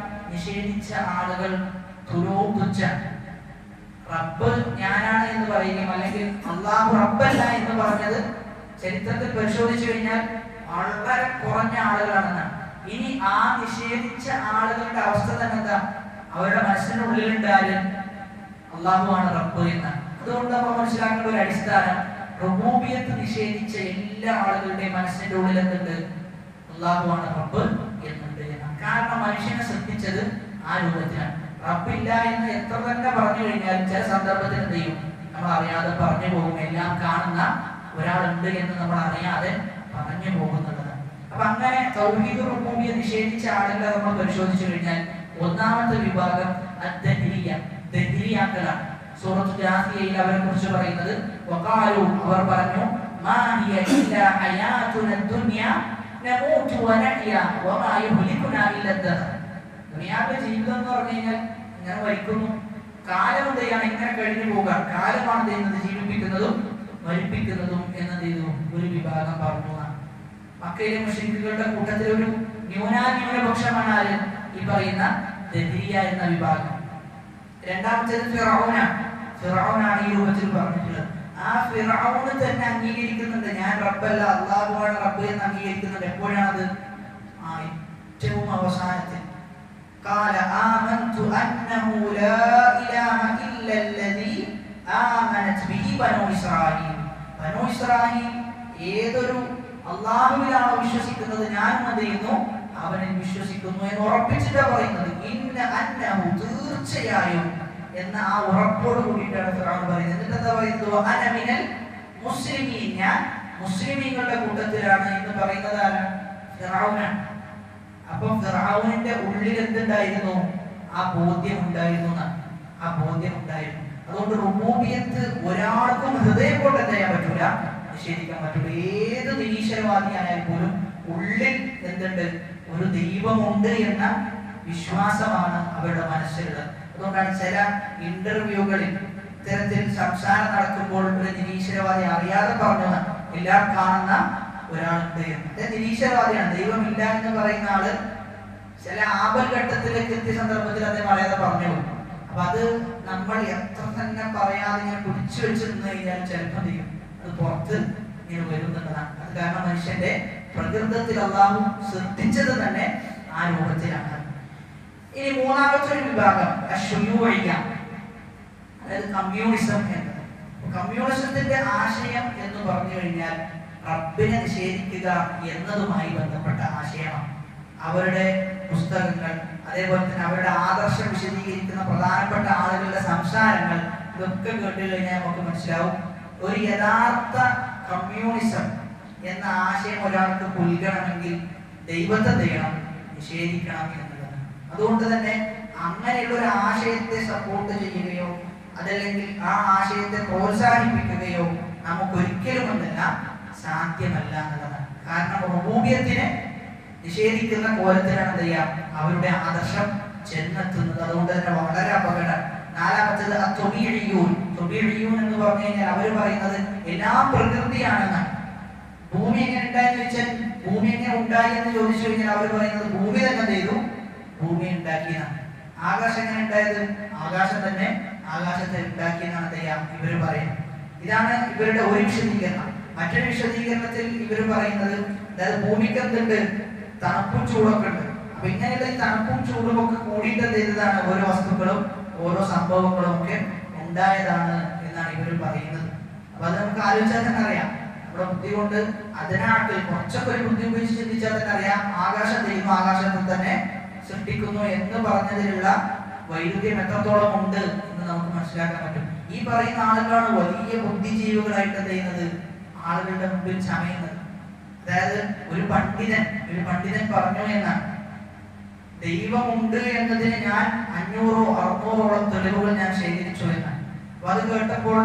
നിഷേധിച്ച ആളുകൾ തുച്ഛ. റബ്ബ് ഞാനാണ് എന്ന് പറയുകയും അല്ലെങ്കിൽ അല്ലാഹു റബ്ബല്ല എന്ന് പറഞ്ഞത് ചരിത്രത്തിൽ പരിശോധിച്ചു കഴിഞ്ഞാൽ വളരെ കുറഞ്ഞ ആളുകളാണെന്നാണ്. ഇനി ആ നിഷേധിച്ച ആളുകളുടെ അവസ്ഥ തന്നെ എന്താ? അവരുടെ മനസ്സിന്റെ ഉള്ളിലുണ്ടായാലും അല്ലാഹുവാണ് റബ്ബ് എന്നാണ്. അതുകൊണ്ട് നമ്മൾ മനസ്സിലാക്കേണ്ട ഒരു അടിസ്ഥാനം, റുബൂബിയത്ത് നിഷേധിച്ച എല്ലാ ആളുകളുടെയും മനസ്സിന്റെ ഉള്ളിൽ എന്തുണ്ട്? അല്ലാഹുവാണ് റബ്ബ് എന്നുണ്ട് എന്നാണ്. കാരണം മനുഷ്യനെ സൃഷ്ടിച്ചത് ആ രൂപത്തിലാണ്. റബ്ബില്ല എന്ന് എത്ര തന്നെ പറഞ്ഞു കഴിഞ്ഞാലും ചില സന്ദർഭത്തിൽ എന്ത് ചെയ്യും? നമ്മൾ അറിയാതെ പറഞ്ഞു പോകും. എല്ലാം കാണുന്ന ഒരാളുണ്ട് എന്ന് നമ്മൾ അറിയാതെ പറഞ്ഞു പോകുന്നുള്ളതാണ്. അപ്പൊ അങ്ങനെ തൗഹീദ് റുബൂബിയ്യ നിഷേധിച്ച ആളുകളെ നമ്മൾ പരിശോധിച്ചു കഴിഞ്ഞാൽ ഒന്നാമത്തെ വിഭാഗം ദഹ്രിയാക്കളാണ്. സൂറത്ത് ജാസിയയിൽ അവരെ കുറിച്ച് പറയുന്നത്, വഖാലു, അവർ പറഞ്ഞു, മാ ഹിയ ഇല്ലാ ഹയാതുന ദുനിയ നമൂതു വനഹ്യ വമാ യുഹ്ലികുനാ ഇല്ലാ ദഹർ. ദുനിയാവിലെ ജീവിതം എന്ന് പറഞ്ഞു കഴിഞ്ഞാൽ ഇങ്ങനെ മരിക്കുന്നു, കാലം എന്തെയാണ് ഇങ്ങനെ കഴിഞ്ഞു പോവുക, കാലമാണ് ചെയ്യുന്നത് ജീവിപ്പിക്കുന്നതും മരിപ്പിക്കുന്നതും എന്നത് ഒരു വിഭാഗം പറഞ്ഞു. മക്കയിലെ മുശ്രിക്കുകളുടെ കൂട്ടത്തിൽ ഒരു ന്യൂനപക്ഷമാണ് ആര്? ഈ പറയുന്ന ദഹ്രിയ എന്ന വിഭാഗം. രണ്ടാമത്തേത് ഫിർഔനാണ് ഈ രൂപത്തിൽ പറഞ്ഞിട്ടുള്ളത്. ആ ഫിർഔൻ തന്നെ അംഗീകരിക്കുന്നുണ്ട്, ഞാൻ റബ്ബല്ല, അല്ലാഹുവാണ് റബ്ബ് എന്ന് അംഗീകരിക്കുന്നുണ്ട്. എപ്പോഴാണത്? ഏറ്റവും അവസാനത്തിൽ. قال آمنت أنه لا إله إلا الذي آمنت به بنو إسرائيل. ബനൂ ഇസ്രായീൽ ഏതൊരു അള്ളാഹുവിലാണോ വിശ്വസിക്കുന്നത് ഞാനും എന്ത് ചെയ്യുന്നു അവനെ വിശ്വസിക്കുന്നു എന്ന് ഉറപ്പിച്ചിട്ടാണ് പറയുന്നത്. ഇന്ന അന്നഹു തീർച്ചയായും എന്ന ആ ഉറപ്പോട് കൂടിയിട്ടാണ് ഫിർഔൻ പറയുന്നത്. എന്നിട്ട് എന്താ പറയുന്നത്? അന മിനൽ മുസ്ലിമീൻ, ഞാൻ മുസ്ലിമീങ്ങളുടെ കൂട്ടത്തിലാണ് എന്ന് പറയുന്നത് ആരാണ്? ഫിർഔനാണ്. അപ്പൊ ഫിർഔനിന്റെ ഉള്ളിൽ എന്തുണ്ടായിരുന്നു? ആ ബോധ്യം ഉണ്ടായിരുന്നു. ആ ബോധ്യം ഉണ്ടായിരുന്നു. അതുകൊണ്ട് റുബൂബിയത്ത് ഒരാൾക്കും ഹൃദയം കൊണ്ട് എന്ത് ചെയ്യാൻ പറ്റൂല, നിഷേധിക്കാൻ പറ്റൂല. ഏത് നിരീശ്വരവാദിയായാൽ പോലും ഉള്ളിൽ എന്തുണ്ട്? ഒരു ദൈവമുണ്ട് എന്ന വിശ്വാസമാണ് അവരുടെ മനസ്സിലുള്ളത്. അതുകൊണ്ടാണ് ചില ഇന്റർവ്യൂകളിൽ ഇത്തരത്തിൽ സംസാരം നടക്കുമ്പോൾ ഒരു നിരീശ്വരവാദി അറിയാതെ പറഞ്ഞത് എല്ലാം കാണുന്ന ഒരാളുണ്ട് എന്ന്. നിരീശ്വരവാദിയാണ്, ദൈവമില്ല എന്ന് പറയുന്ന ആള് ചില ആപൽ ഘട്ടത്തിലേക്ക് എത്തിയ സന്ദർഭത്തിൽ അദ്ദേഹം അറിയാതെ പറഞ്ഞു. അപ്പൊ അത് നമ്മൾ എത്ര തന്നെ പറയാതെ ഇങ്ങനെ പിടിച്ചു വെച്ച് നിന്ന് കഴിഞ്ഞാൽ ചിലപ്പോൾ ചെയ്യും അത് പുറത്ത് ഇങ്ങനെ വരുന്നുള്ളതാണ്. അത് കാരണം മനുഷ്യന്റെ പ്രകൃതത്തിൽ അള്ളാഹു സൃഷ്ടിച്ചത് തന്നെ ആ രൂപത്തിലാണ്. ഇനി മൂന്നാമത്തെ ഒരു വിഭാഗം അശ്ശുയൂഇയ്യ, അതായത് കമ്മ്യൂണിസം എന്നത്. കമ്മ്യൂണിസത്തിന്റെ ആശയം എന്ന് പറഞ്ഞു കഴിഞ്ഞാൽ റബ്ബിനെ നിഷേധിക്കുക എന്നതുമായി ബന്ധപ്പെട്ട ആശയമാണ്. അവരുടെ പുസ്തകങ്ങൾ, അതേപോലെ തന്നെ അവരുടെ ആദർശം വിശദീകരിക്കുന്ന പ്രധാനപ്പെട്ട ആളുകളുടെ സംസാരങ്ങൾ, ഇതൊക്കെ കേട്ട് കഴിഞ്ഞാൽ നമുക്ക് മനസ്സിലാവും ഒരു യഥാർത്ഥ കമ്മ്യൂണിസം എന്ന ആശയം ഒരാൾക്ക് പുൽകണമെങ്കിൽ ദൈവത്തെ ചെയ്യണം, നിഷേധിക്കണം എന്നുള്ളത്. അതുകൊണ്ട് തന്നെ അങ്ങനെയുള്ള ഒരു ആശയത്തെ സപ്പോർട്ട് ചെയ്യുകയോ അതല്ലെങ്കിൽ ആ ആശയത്തെ പ്രോത്സാഹിപ്പിക്കുകയോ നമുക്കൊരിക്കലും ഒന്നല്ല സാധ്യമല്ല എന്നുള്ളതാണ്. കാരണം റുബൂബിയത്തിനെ നിഷേധിക്കുന്ന കോലത്തിലാണ് എന്ത് ചെയ്യാം അവരുടെ ആദർശം ചെന്നെത്തുന്നത്. അതുകൊണ്ട് തന്നെ വളരെ അപകടം. നാലാമത്തേത് അത്തൊബീഇയ്യൂൻ. തൊബീഇയ്യൂൻ എന്ന് പറഞ്ഞു കഴിഞ്ഞാൽ അവർ പറയുന്നത് എല്ലാം പ്രകൃതിയാണെന്നാണ്. ഭൂമി എങ്ങനെ ഉണ്ടായെന്ന് ചോദിച്ചാൽ ഭൂമി എങ്ങനെ ഉണ്ടായി എന്ന് ചോദിച്ചു കഴിഞ്ഞാൽ അവർ പറയുന്നത് ഭൂമി തന്നെ ചെയ്തു, ഭൂമി ഉണ്ടാക്കിയതാണ്. ആകാശം എങ്ങനെ ഉണ്ടായത്? ആകാശം തന്നെ ആകാശത്തെ ഉണ്ടാക്കിയെന്നാണ് ചെയ്യാം ഇവർ പറയുന്നത്. ഇതാണ് ഇവരുടെ ഒരു വിശദീകരണം. മറ്റൊരു വിശദീകരണത്തിൽ ഇവർ പറയുന്നത് അതായത് ഭൂമിക്ക് എന്തുണ്ട്? തണുപ്പും ചൂടൊക്കെ ഉണ്ട്. അപ്പൊ ഇങ്ങനെയുള്ള ഈ തണുപ്പും ചൂടും ഒക്കെ കൂടിയിട്ട് ചെയ്തതാണ് ഓരോ വസ്തുക്കളും ഓരോ സംഭവങ്ങളും ഒക്കെ ഉണ്ടായതാണ് എന്നാണ് ഇവർ പറയുന്നത്. അപ്പൊ അത് നമുക്ക് ആലോചിച്ചാൽ തന്നെ അറിയാം. നമ്മുടെ ബുദ്ധി കൊണ്ട് അതിനാട്ടിൽ കുറച്ചൊക്കെ ഒരു ബുദ്ധി ഉപയോഗിച്ച് ചിന്തിച്ചാൽ തന്നെ അറിയാം ആകാശം ചെയ്യുന്നു, ആകാശത്തിൽ തന്നെ സൃഷ്ടിക്കുന്നു എന്ന് പറഞ്ഞതിലുള്ള വൈരുദ്ധ്യം എത്രത്തോളം ഉണ്ട് എന്ന് നമുക്ക് മനസ്സിലാക്കാൻ പറ്റും. ഈ പറയുന്ന ആളുകളാണ് വലിയ ബുദ്ധിജീവികളായിട്ട് ചെയ്യുന്നത് ആളുകളുടെ മുമ്പിൽ ചമയുന്നത്. അതായത് ഒരു പണ്ഡിതൻ പറഞ്ഞു എന്നാണ്, ദൈവമുണ്ട് എന്നതിന് ഞാൻ 500-600ഓളം തെളിവുകൾ ഞാൻ ശേഖരിച്ചു എന്നാണ്. അപ്പൊ അത് കേട്ടപ്പോൾ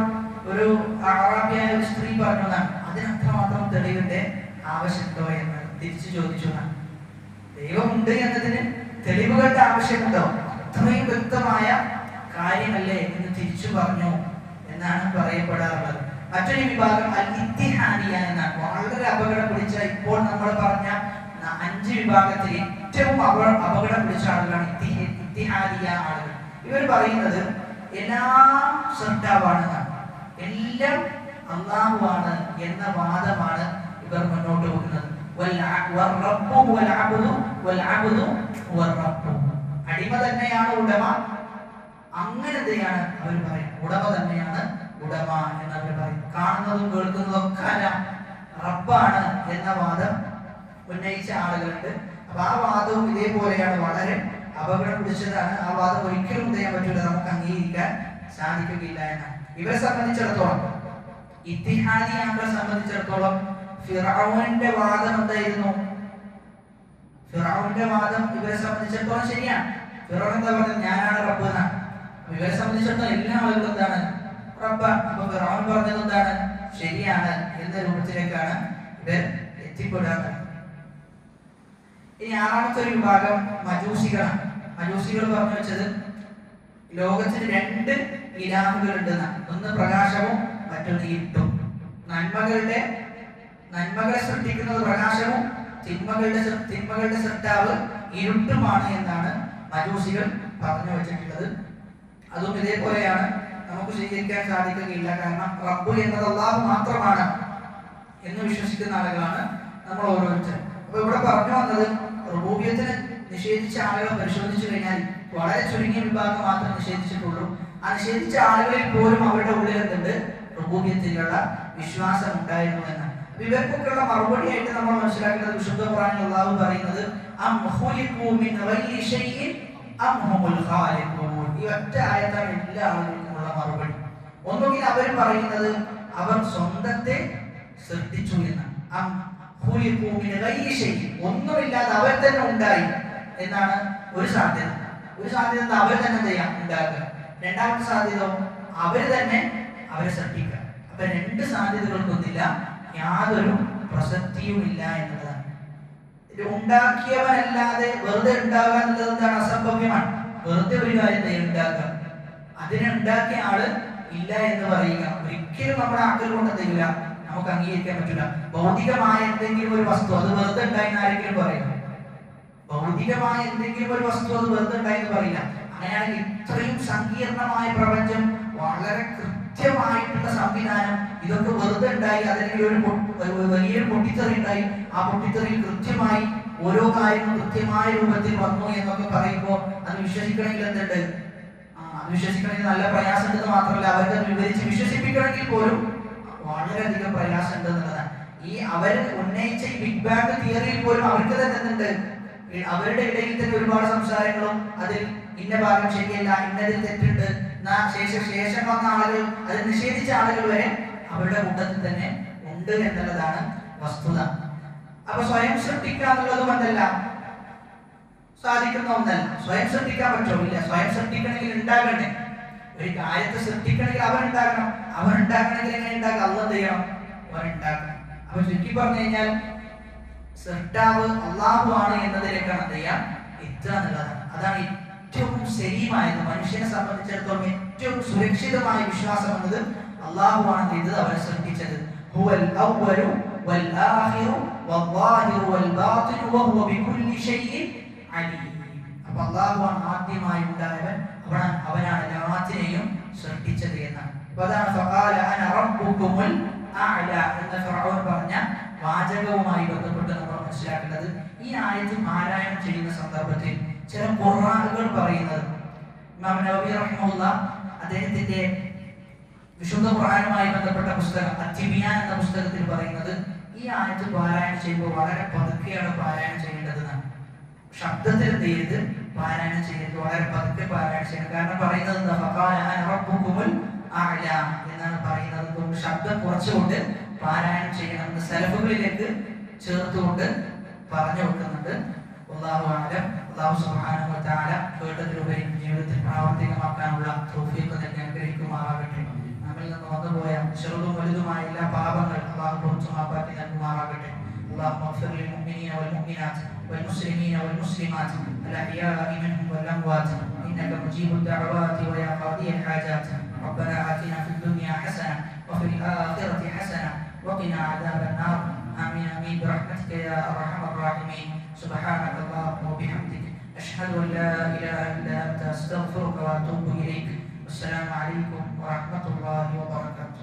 ഒരു അറാബിയായ ഒരു സ്ത്രീ പറഞ്ഞതാണ് അതിനത്രമാത്രം തെളിവിന്റെ ആവശ്യമുണ്ടോ എന്ന് തിരിച്ചു ചോദിച്ചു എന്നാണ്. ദൈവമുണ്ട് എന്നതിന് തെളിവുകളുടെ ആവശ്യമുണ്ടോ? അത്രയും വ്യക്തമായ കാര്യമല്ലേ എന്ന് തിരിച്ചു പറഞ്ഞു എന്നാണ് പറയപ്പെടാറുള്ളത്. മറ്റൊരു വിഭാഗം അൽ ഇത്തിഹാദിയ എന്നാണ്. വളരെ അപകടം പിടിച്ച ഇപ്പോൾ നമ്മൾ പറഞ്ഞ 5 വിഭാഗത്തിൽ ഏറ്റവും അപകടം പിടിച്ച ആളുകളാണ് ഇത്തിഹാദിയ ആളുകൾ. ഇവർ പറയുന്നത് എല്ലാം സൃഷ്ടാവാണെന്നാണ്, എല്ലാം അല്ലാഹുവാണ് എന്ന വാദമാണ് ഇവർ മുന്നോട്ട് വെക്കുന്നത്. അടിമ തന്നെയാണ് ഉടമ, അങ്ങനത്തെയാണ് അവർ പറയും. ഉടമ തന്നെയാണ് ഉടമ എന്നവർ പറയും. കാണുന്നതും കേൾക്കുന്നതും ഒക്കെ റബ്ബാണ് എന്ന വാദം ഉന്നയിച്ച ആളുകളുണ്ട്. അപ്പൊ ആ വാദവും ഇതേപോലെയാണ്, വളരെ അപകടം പിടിച്ചതാണ്. ആ വാദം ഒരിക്കലും ചെയ്യാൻ പറ്റില്ല, നമുക്ക് അംഗീകരിക്കാൻ സാധിക്കുകയില്ല എന്നാണ്. ഇവരെ സംബന്ധിച്ചിടത്തോളം, ഇത്തിഹാദിയാക്കളെ സംബന്ധിച്ചിടത്തോളം ഫിർഔനിന്റെ വാദം എന്തായിരുന്നു? ഫിർഔനിന്റെ വാദം ഇവരെ സംബന്ധിച്ചിടത്തോളം ശരിയാണ്. ഫിർഔൻ എന്താ പറഞ്ഞത്? ഞാനാണ് റബ്ബ് എന്നാണ്. ഇവരെ സംബന്ധിച്ചിടത്തോളം എല്ലാ ആളുകളും എന്താണ്? റബ്ബാണ്. അപ്പൊ ഫിർഔൻ പറഞ്ഞത് എന്താണ്? ശരിയാണ് എന്ന രൂപത്തിലേക്കാണ് ഇവർ എത്തിപ്പെടാറ്. ഇനി ആറാമത്തെ ഒരു വിഭാഗം മജൂസികളാണ്. മജൂസികൾ പറഞ്ഞു വെച്ചത് ലോകത്തിന് 2 ഇലാഹുകൾ ഉണ്ടെന്നാണ്. ഒന്ന് പ്രകാശവും മറ്റൊന്ന് ഇരുട്ടും. നന്മകളെ സൃഷ്ടിക്കുന്നത് പ്രകാശവും തിന്മകളുടെ സൃഷ്ടാവ് ഇരുട്ടുമാണ് എന്നാണ് മജൂസികൾ പറഞ്ഞു വെച്ചിട്ടുള്ളത്. അതും ഇതേപോലെയാണ്, നമുക്ക് സ്വീകരിക്കാൻ സാധിക്കുകയില്ല. കാരണം റബ്ബ് എന്നത് അല്ലാഹു മാത്രമാണ് എന്ന് വിശ്വസിക്കുന്ന ആളുകളാണ് നമ്മൾ ഓരോരുത്തരും. അപ്പൊ ഇവിടെ പറഞ്ഞു വന്നത് റുബൂബിയത്തിനെ നിഷേധിച്ച ആളുകളെ പരിശോധിച്ചു കഴിഞ്ഞാൽ വളരെ ചുരുങ്ങിയ വിഭാഗം മാത്രമേ നിഷേധിച്ചിട്ടുള്ളൂ. ആ നിഷേധിച്ച ആളുകളിൽ പോലും അവരുടെ ഉള്ളിൽ എന്തുണ്ട്? റുബൂബിയത്തിലുള്ള വിശ്വാസം ഉണ്ടായിരുന്നു എന്നാണ്. ഇവർക്കൊക്കെയുള്ള മറുപടിയായിട്ട് നമ്മൾ മനസ്സിലാക്കേണ്ടത് വിശുദ്ധ ഖുർആനിൽ അല്ലാഹു പറയുന്നത് അം ഖുലിഖൂ മിൻ ഗൈരി ഷൈഇൻ അം ഹുമുൽ ഖാലിഖൂൻ. ഈ ഒറ്റ ആയത്താണ് എല്ലാ ആളുകൾക്കുമുള്ള മറുപടി. ഒന്നുകിൽ അവർ പറയുന്നത് അവർ സ്വന്തത്തെ സൃഷ്ടിച്ചു എന്നാണ്. അം ഖുലിഖൂ മിൻ ഗൈരി ഷൈഇൻ, ഒന്നുമില്ലാതെ അവർ തന്നെ ഉണ്ടായി എന്നാണ് ഒരു സാധ്യത. ഒരു സാധ്യത അവർ തന്നെ ചെയ്യാം ഉണ്ടാക്കുക. രണ്ടാമത്തെ സാധ്യത അവർ തന്നെ അവരെ സൃഷ്ടിക്കുക. അപ്പൊ രണ്ട് സാധ്യതകൾക്കൊന്നില്ല, യാതൊരു പ്രസക്തിയും ഇല്ല എന്നുള്ളതാണ്. ഇത് ഉണ്ടാക്കിയവനല്ലാതെ വെറുതെ ഉണ്ടാകുക എന്നുള്ളത് എന്താണ്? അസംഭവ്യമാണ്. വെറുതെ ഒരു കാര്യത്തെ ഉണ്ടാക്കുക, അതിനെ ഉണ്ടാക്കിയ ആള് ഇല്ല എന്ന് പറയുക ഒരിക്കലും നമ്മുടെ ആക്കൾ കൊണ്ട് എന്തെങ്കില നമുക്ക് അംഗീകരിക്കാൻ പറ്റില്ല. ഭൗതികമായ എന്തെങ്കിലും ഒരു വസ്തു അത് വെറുതെ ഉണ്ടായെന്ന് ആരെങ്കിലും പറയുന്നു? ഭൗതികമായ എന്തെങ്കിലും ഒരു വസ്തു അത് വെറുതെ ഉണ്ടായെന്ന് പറയില്ല. അങ്ങനെയാണെങ്കിൽ ഇത്രയും സങ്കീർണമായ പ്രപഞ്ചം, വളരെ കൃത്യമായിട്ടുള്ള സംവിധാനം, ഇതൊക്കെ വെറുതെ ഉണ്ടായി, അല്ലെങ്കിൽ ഒരു വലിയൊരു പൊട്ടിത്തെറി ഉണ്ടായി, ആ പൊട്ടിത്തെറിയിൽ കൃത്യമായി ഓരോ കാര്യങ്ങളും കൃത്യമായ രൂപത്തിൽ വന്നു എന്നൊക്കെ പറയുമ്പോൾ അത് വിശ്വസിക്കണമെങ്കിൽ എന്തുണ്ട്? അത് വിശ്വസിക്കണമെങ്കിൽ നല്ല പ്രയാസമുണ്ടെന്ന് മാത്രമല്ല, അവർക്ക് അത് വിവരിച്ച് വിശ്വസിപ്പിക്കണമെങ്കിൽ പോലും വളരെയധികം പ്രയാസമുണ്ട് എന്നുള്ളതാണ്. ഈ അവർ ഉന്നയിച്ച ഈ ബിഗ് ബാങ് തിയറിയിൽ പോലും അവർക്ക് തന്നെ എന്തുണ്ട്? അവരുടെ ഇടയിൽ തന്നെ ഒരുപാട് സംസാരങ്ങളും അതിൽ ഇന്ന ഭാഗം ശരിയല്ല, ഇന്നതിൽ തെറ്റുണ്ട്, ശേഷം വന്ന ആളുകൾ, അത് നിഷേധിച്ച ആളുകൾ വരെ അവരുടെ കൂട്ടത്തിൽ തന്നെ ഉണ്ട് എന്നുള്ളതാണ് വസ്തുത. അപ്പൊ സ്വയം സൃഷ്ടിക്കുക എന്നുള്ളതും എന്തല്ല, സാധിക്കുന്ന ഒന്നല്ല. സ്വയം സൃഷ്ടിക്കാൻ പറ്റുമോ? ഇല്ല. സ്വയം സൃഷ്ടിക്കണമെങ്കിൽ ഉണ്ടാകണ്ടേ? ഒരു കാര്യത്തെ സൃഷ്ടിക്കണമെങ്കിൽ അവരുണ്ടാകണം. അവരുണ്ടാക്കണമെങ്കിൽ എങ്ങനെ ഉണ്ടാക്കുക? അള്ളാഹ് എന്ത് ചെയ്യണം? അവരുണ്ടാക്കണം. അപ്പൊ ചുരുക്കി പറഞ്ഞു കഴിഞ്ഞാൽ സൃഷ്ടാവ് അള്ളാഹു ആണ് എന്നതിലേക്കാണ് എന്ത് ചെയ്യാം എത്തുക എന്നുള്ളതാണ്. അതാണ് ഏറ്റവും സലീമായത്, മനുഷ്യനെ സംബന്ധിച്ചിടത്തോളം ഏറ്റവും സുരക്ഷിതമായ വിശ്വാസം എന്നത് അള്ളാഹു ആണ് ചെയ്തത്, അവരെ സൃഷ്ടിച്ചത്. ഹുവൽ അവ്വലു വൽ ആഖിറു വൽ വൽ ബാത്തിനു വഹുവ ബികുല്ലി ഷൈഇൻ അലീം. അപ്പോൾ അള്ളാഹു ആണ് ആദ്യമായി ഉണ്ടായവൻ, അവനാണ് എല്ലാത്തിനെയും സൃഷ്ടിച്ചത് എന്നാണ്. അപ്പോൾ അതാണ് ഫഖാല അന റബ്ബുകുമുൽ അഅല എന്ന ഫിർഔൻ പറഞ്ഞ വാചകവുമായി ബന്ധപ്പെട്ട് നമ്മൾ മനസ്സിലാക്കേണ്ടത്, ഈ ആയത്ത് പാരായണം ചെയ്യുന്ന സന്ദർഭത്തിൽ ചില ഖുർആനുകൾ പറയുന്നത്, ഇമാം നവവി റഹിമഹുല്ലാഹ് അദ്ദേഹത്തിന്റെ വിശുദ്ധ ഖുർആനുമായി ബന്ധപ്പെട്ട പുസ്തകം അത്തിബിയാൻ എന്ന പുസ്തകത്തിൽ പറയുന്നത്, ഈ ആയത്ത് പാരായണം ചെയ്യുമ്പോൾ വളരെ പതുക്കെയാണ് പാരായണം ചെയ്യേണ്ടതെന്നാണ്. ശബ്ദത്തിൽ എന്ത് ചെയ്ത് പാരായണം ചെയ്തിട്ട് വളരെ പതുക്കെ പാരായണം ചെയ്യണം. കാരണം പറയുന്നത് എന്താ? ഫഖാല അന റബ്ബുകുമുൽ അഅല എന്നാണ് പറയുന്നത്. കൊണ്ട് ശബ്ദം കുറച്ചുകൊണ്ട് പാരായണം ചെയ്യണമെന്ന് സലഫുകളിലേക്ക് ചേർത്തുകൊണ്ട് പറഞ്ഞു വെക്കുന്നുണ്ട്. അല്ലാഹു അഅലം. അല്ലാഹു സുബ്ഹാനഹു വ തആല കേട്ടതിലുപരി ജീവിതത്തിൽ പ്രാവർത്തികമാക്കാനുള്ള തൗഫീഖ് നൽകി അനുഗ്രഹിക്കുമാറാകട്ടെ. നമ്മിൽ നിന്ന് വന്നുപോയ ചെറുതും വലുതുമായ എല്ലാ പാപങ്ങൾ അല്ലാഹു പുറത്തു മാപ്പാക്കി നൽകുമാറാകട്ടെ. اللهم اغفر للمؤمنين والمؤمنات والمسلمين والمسلمات الأحياء منهم والأموات إنك مجيب الدعوات ويا قاضي الحاجات. ربنا آتنا في الدنيا حسنة وفي الآخرة حسنة وقنا عذاب النار. آمين آمين برحمتك يا أرحم الراحمين. سبحانك اللهم وبحمدك أشهد أن لا إله إلا أنت أستغفرك وأتوب إليك. والسلام عليكم ورحمة الله وبركاته.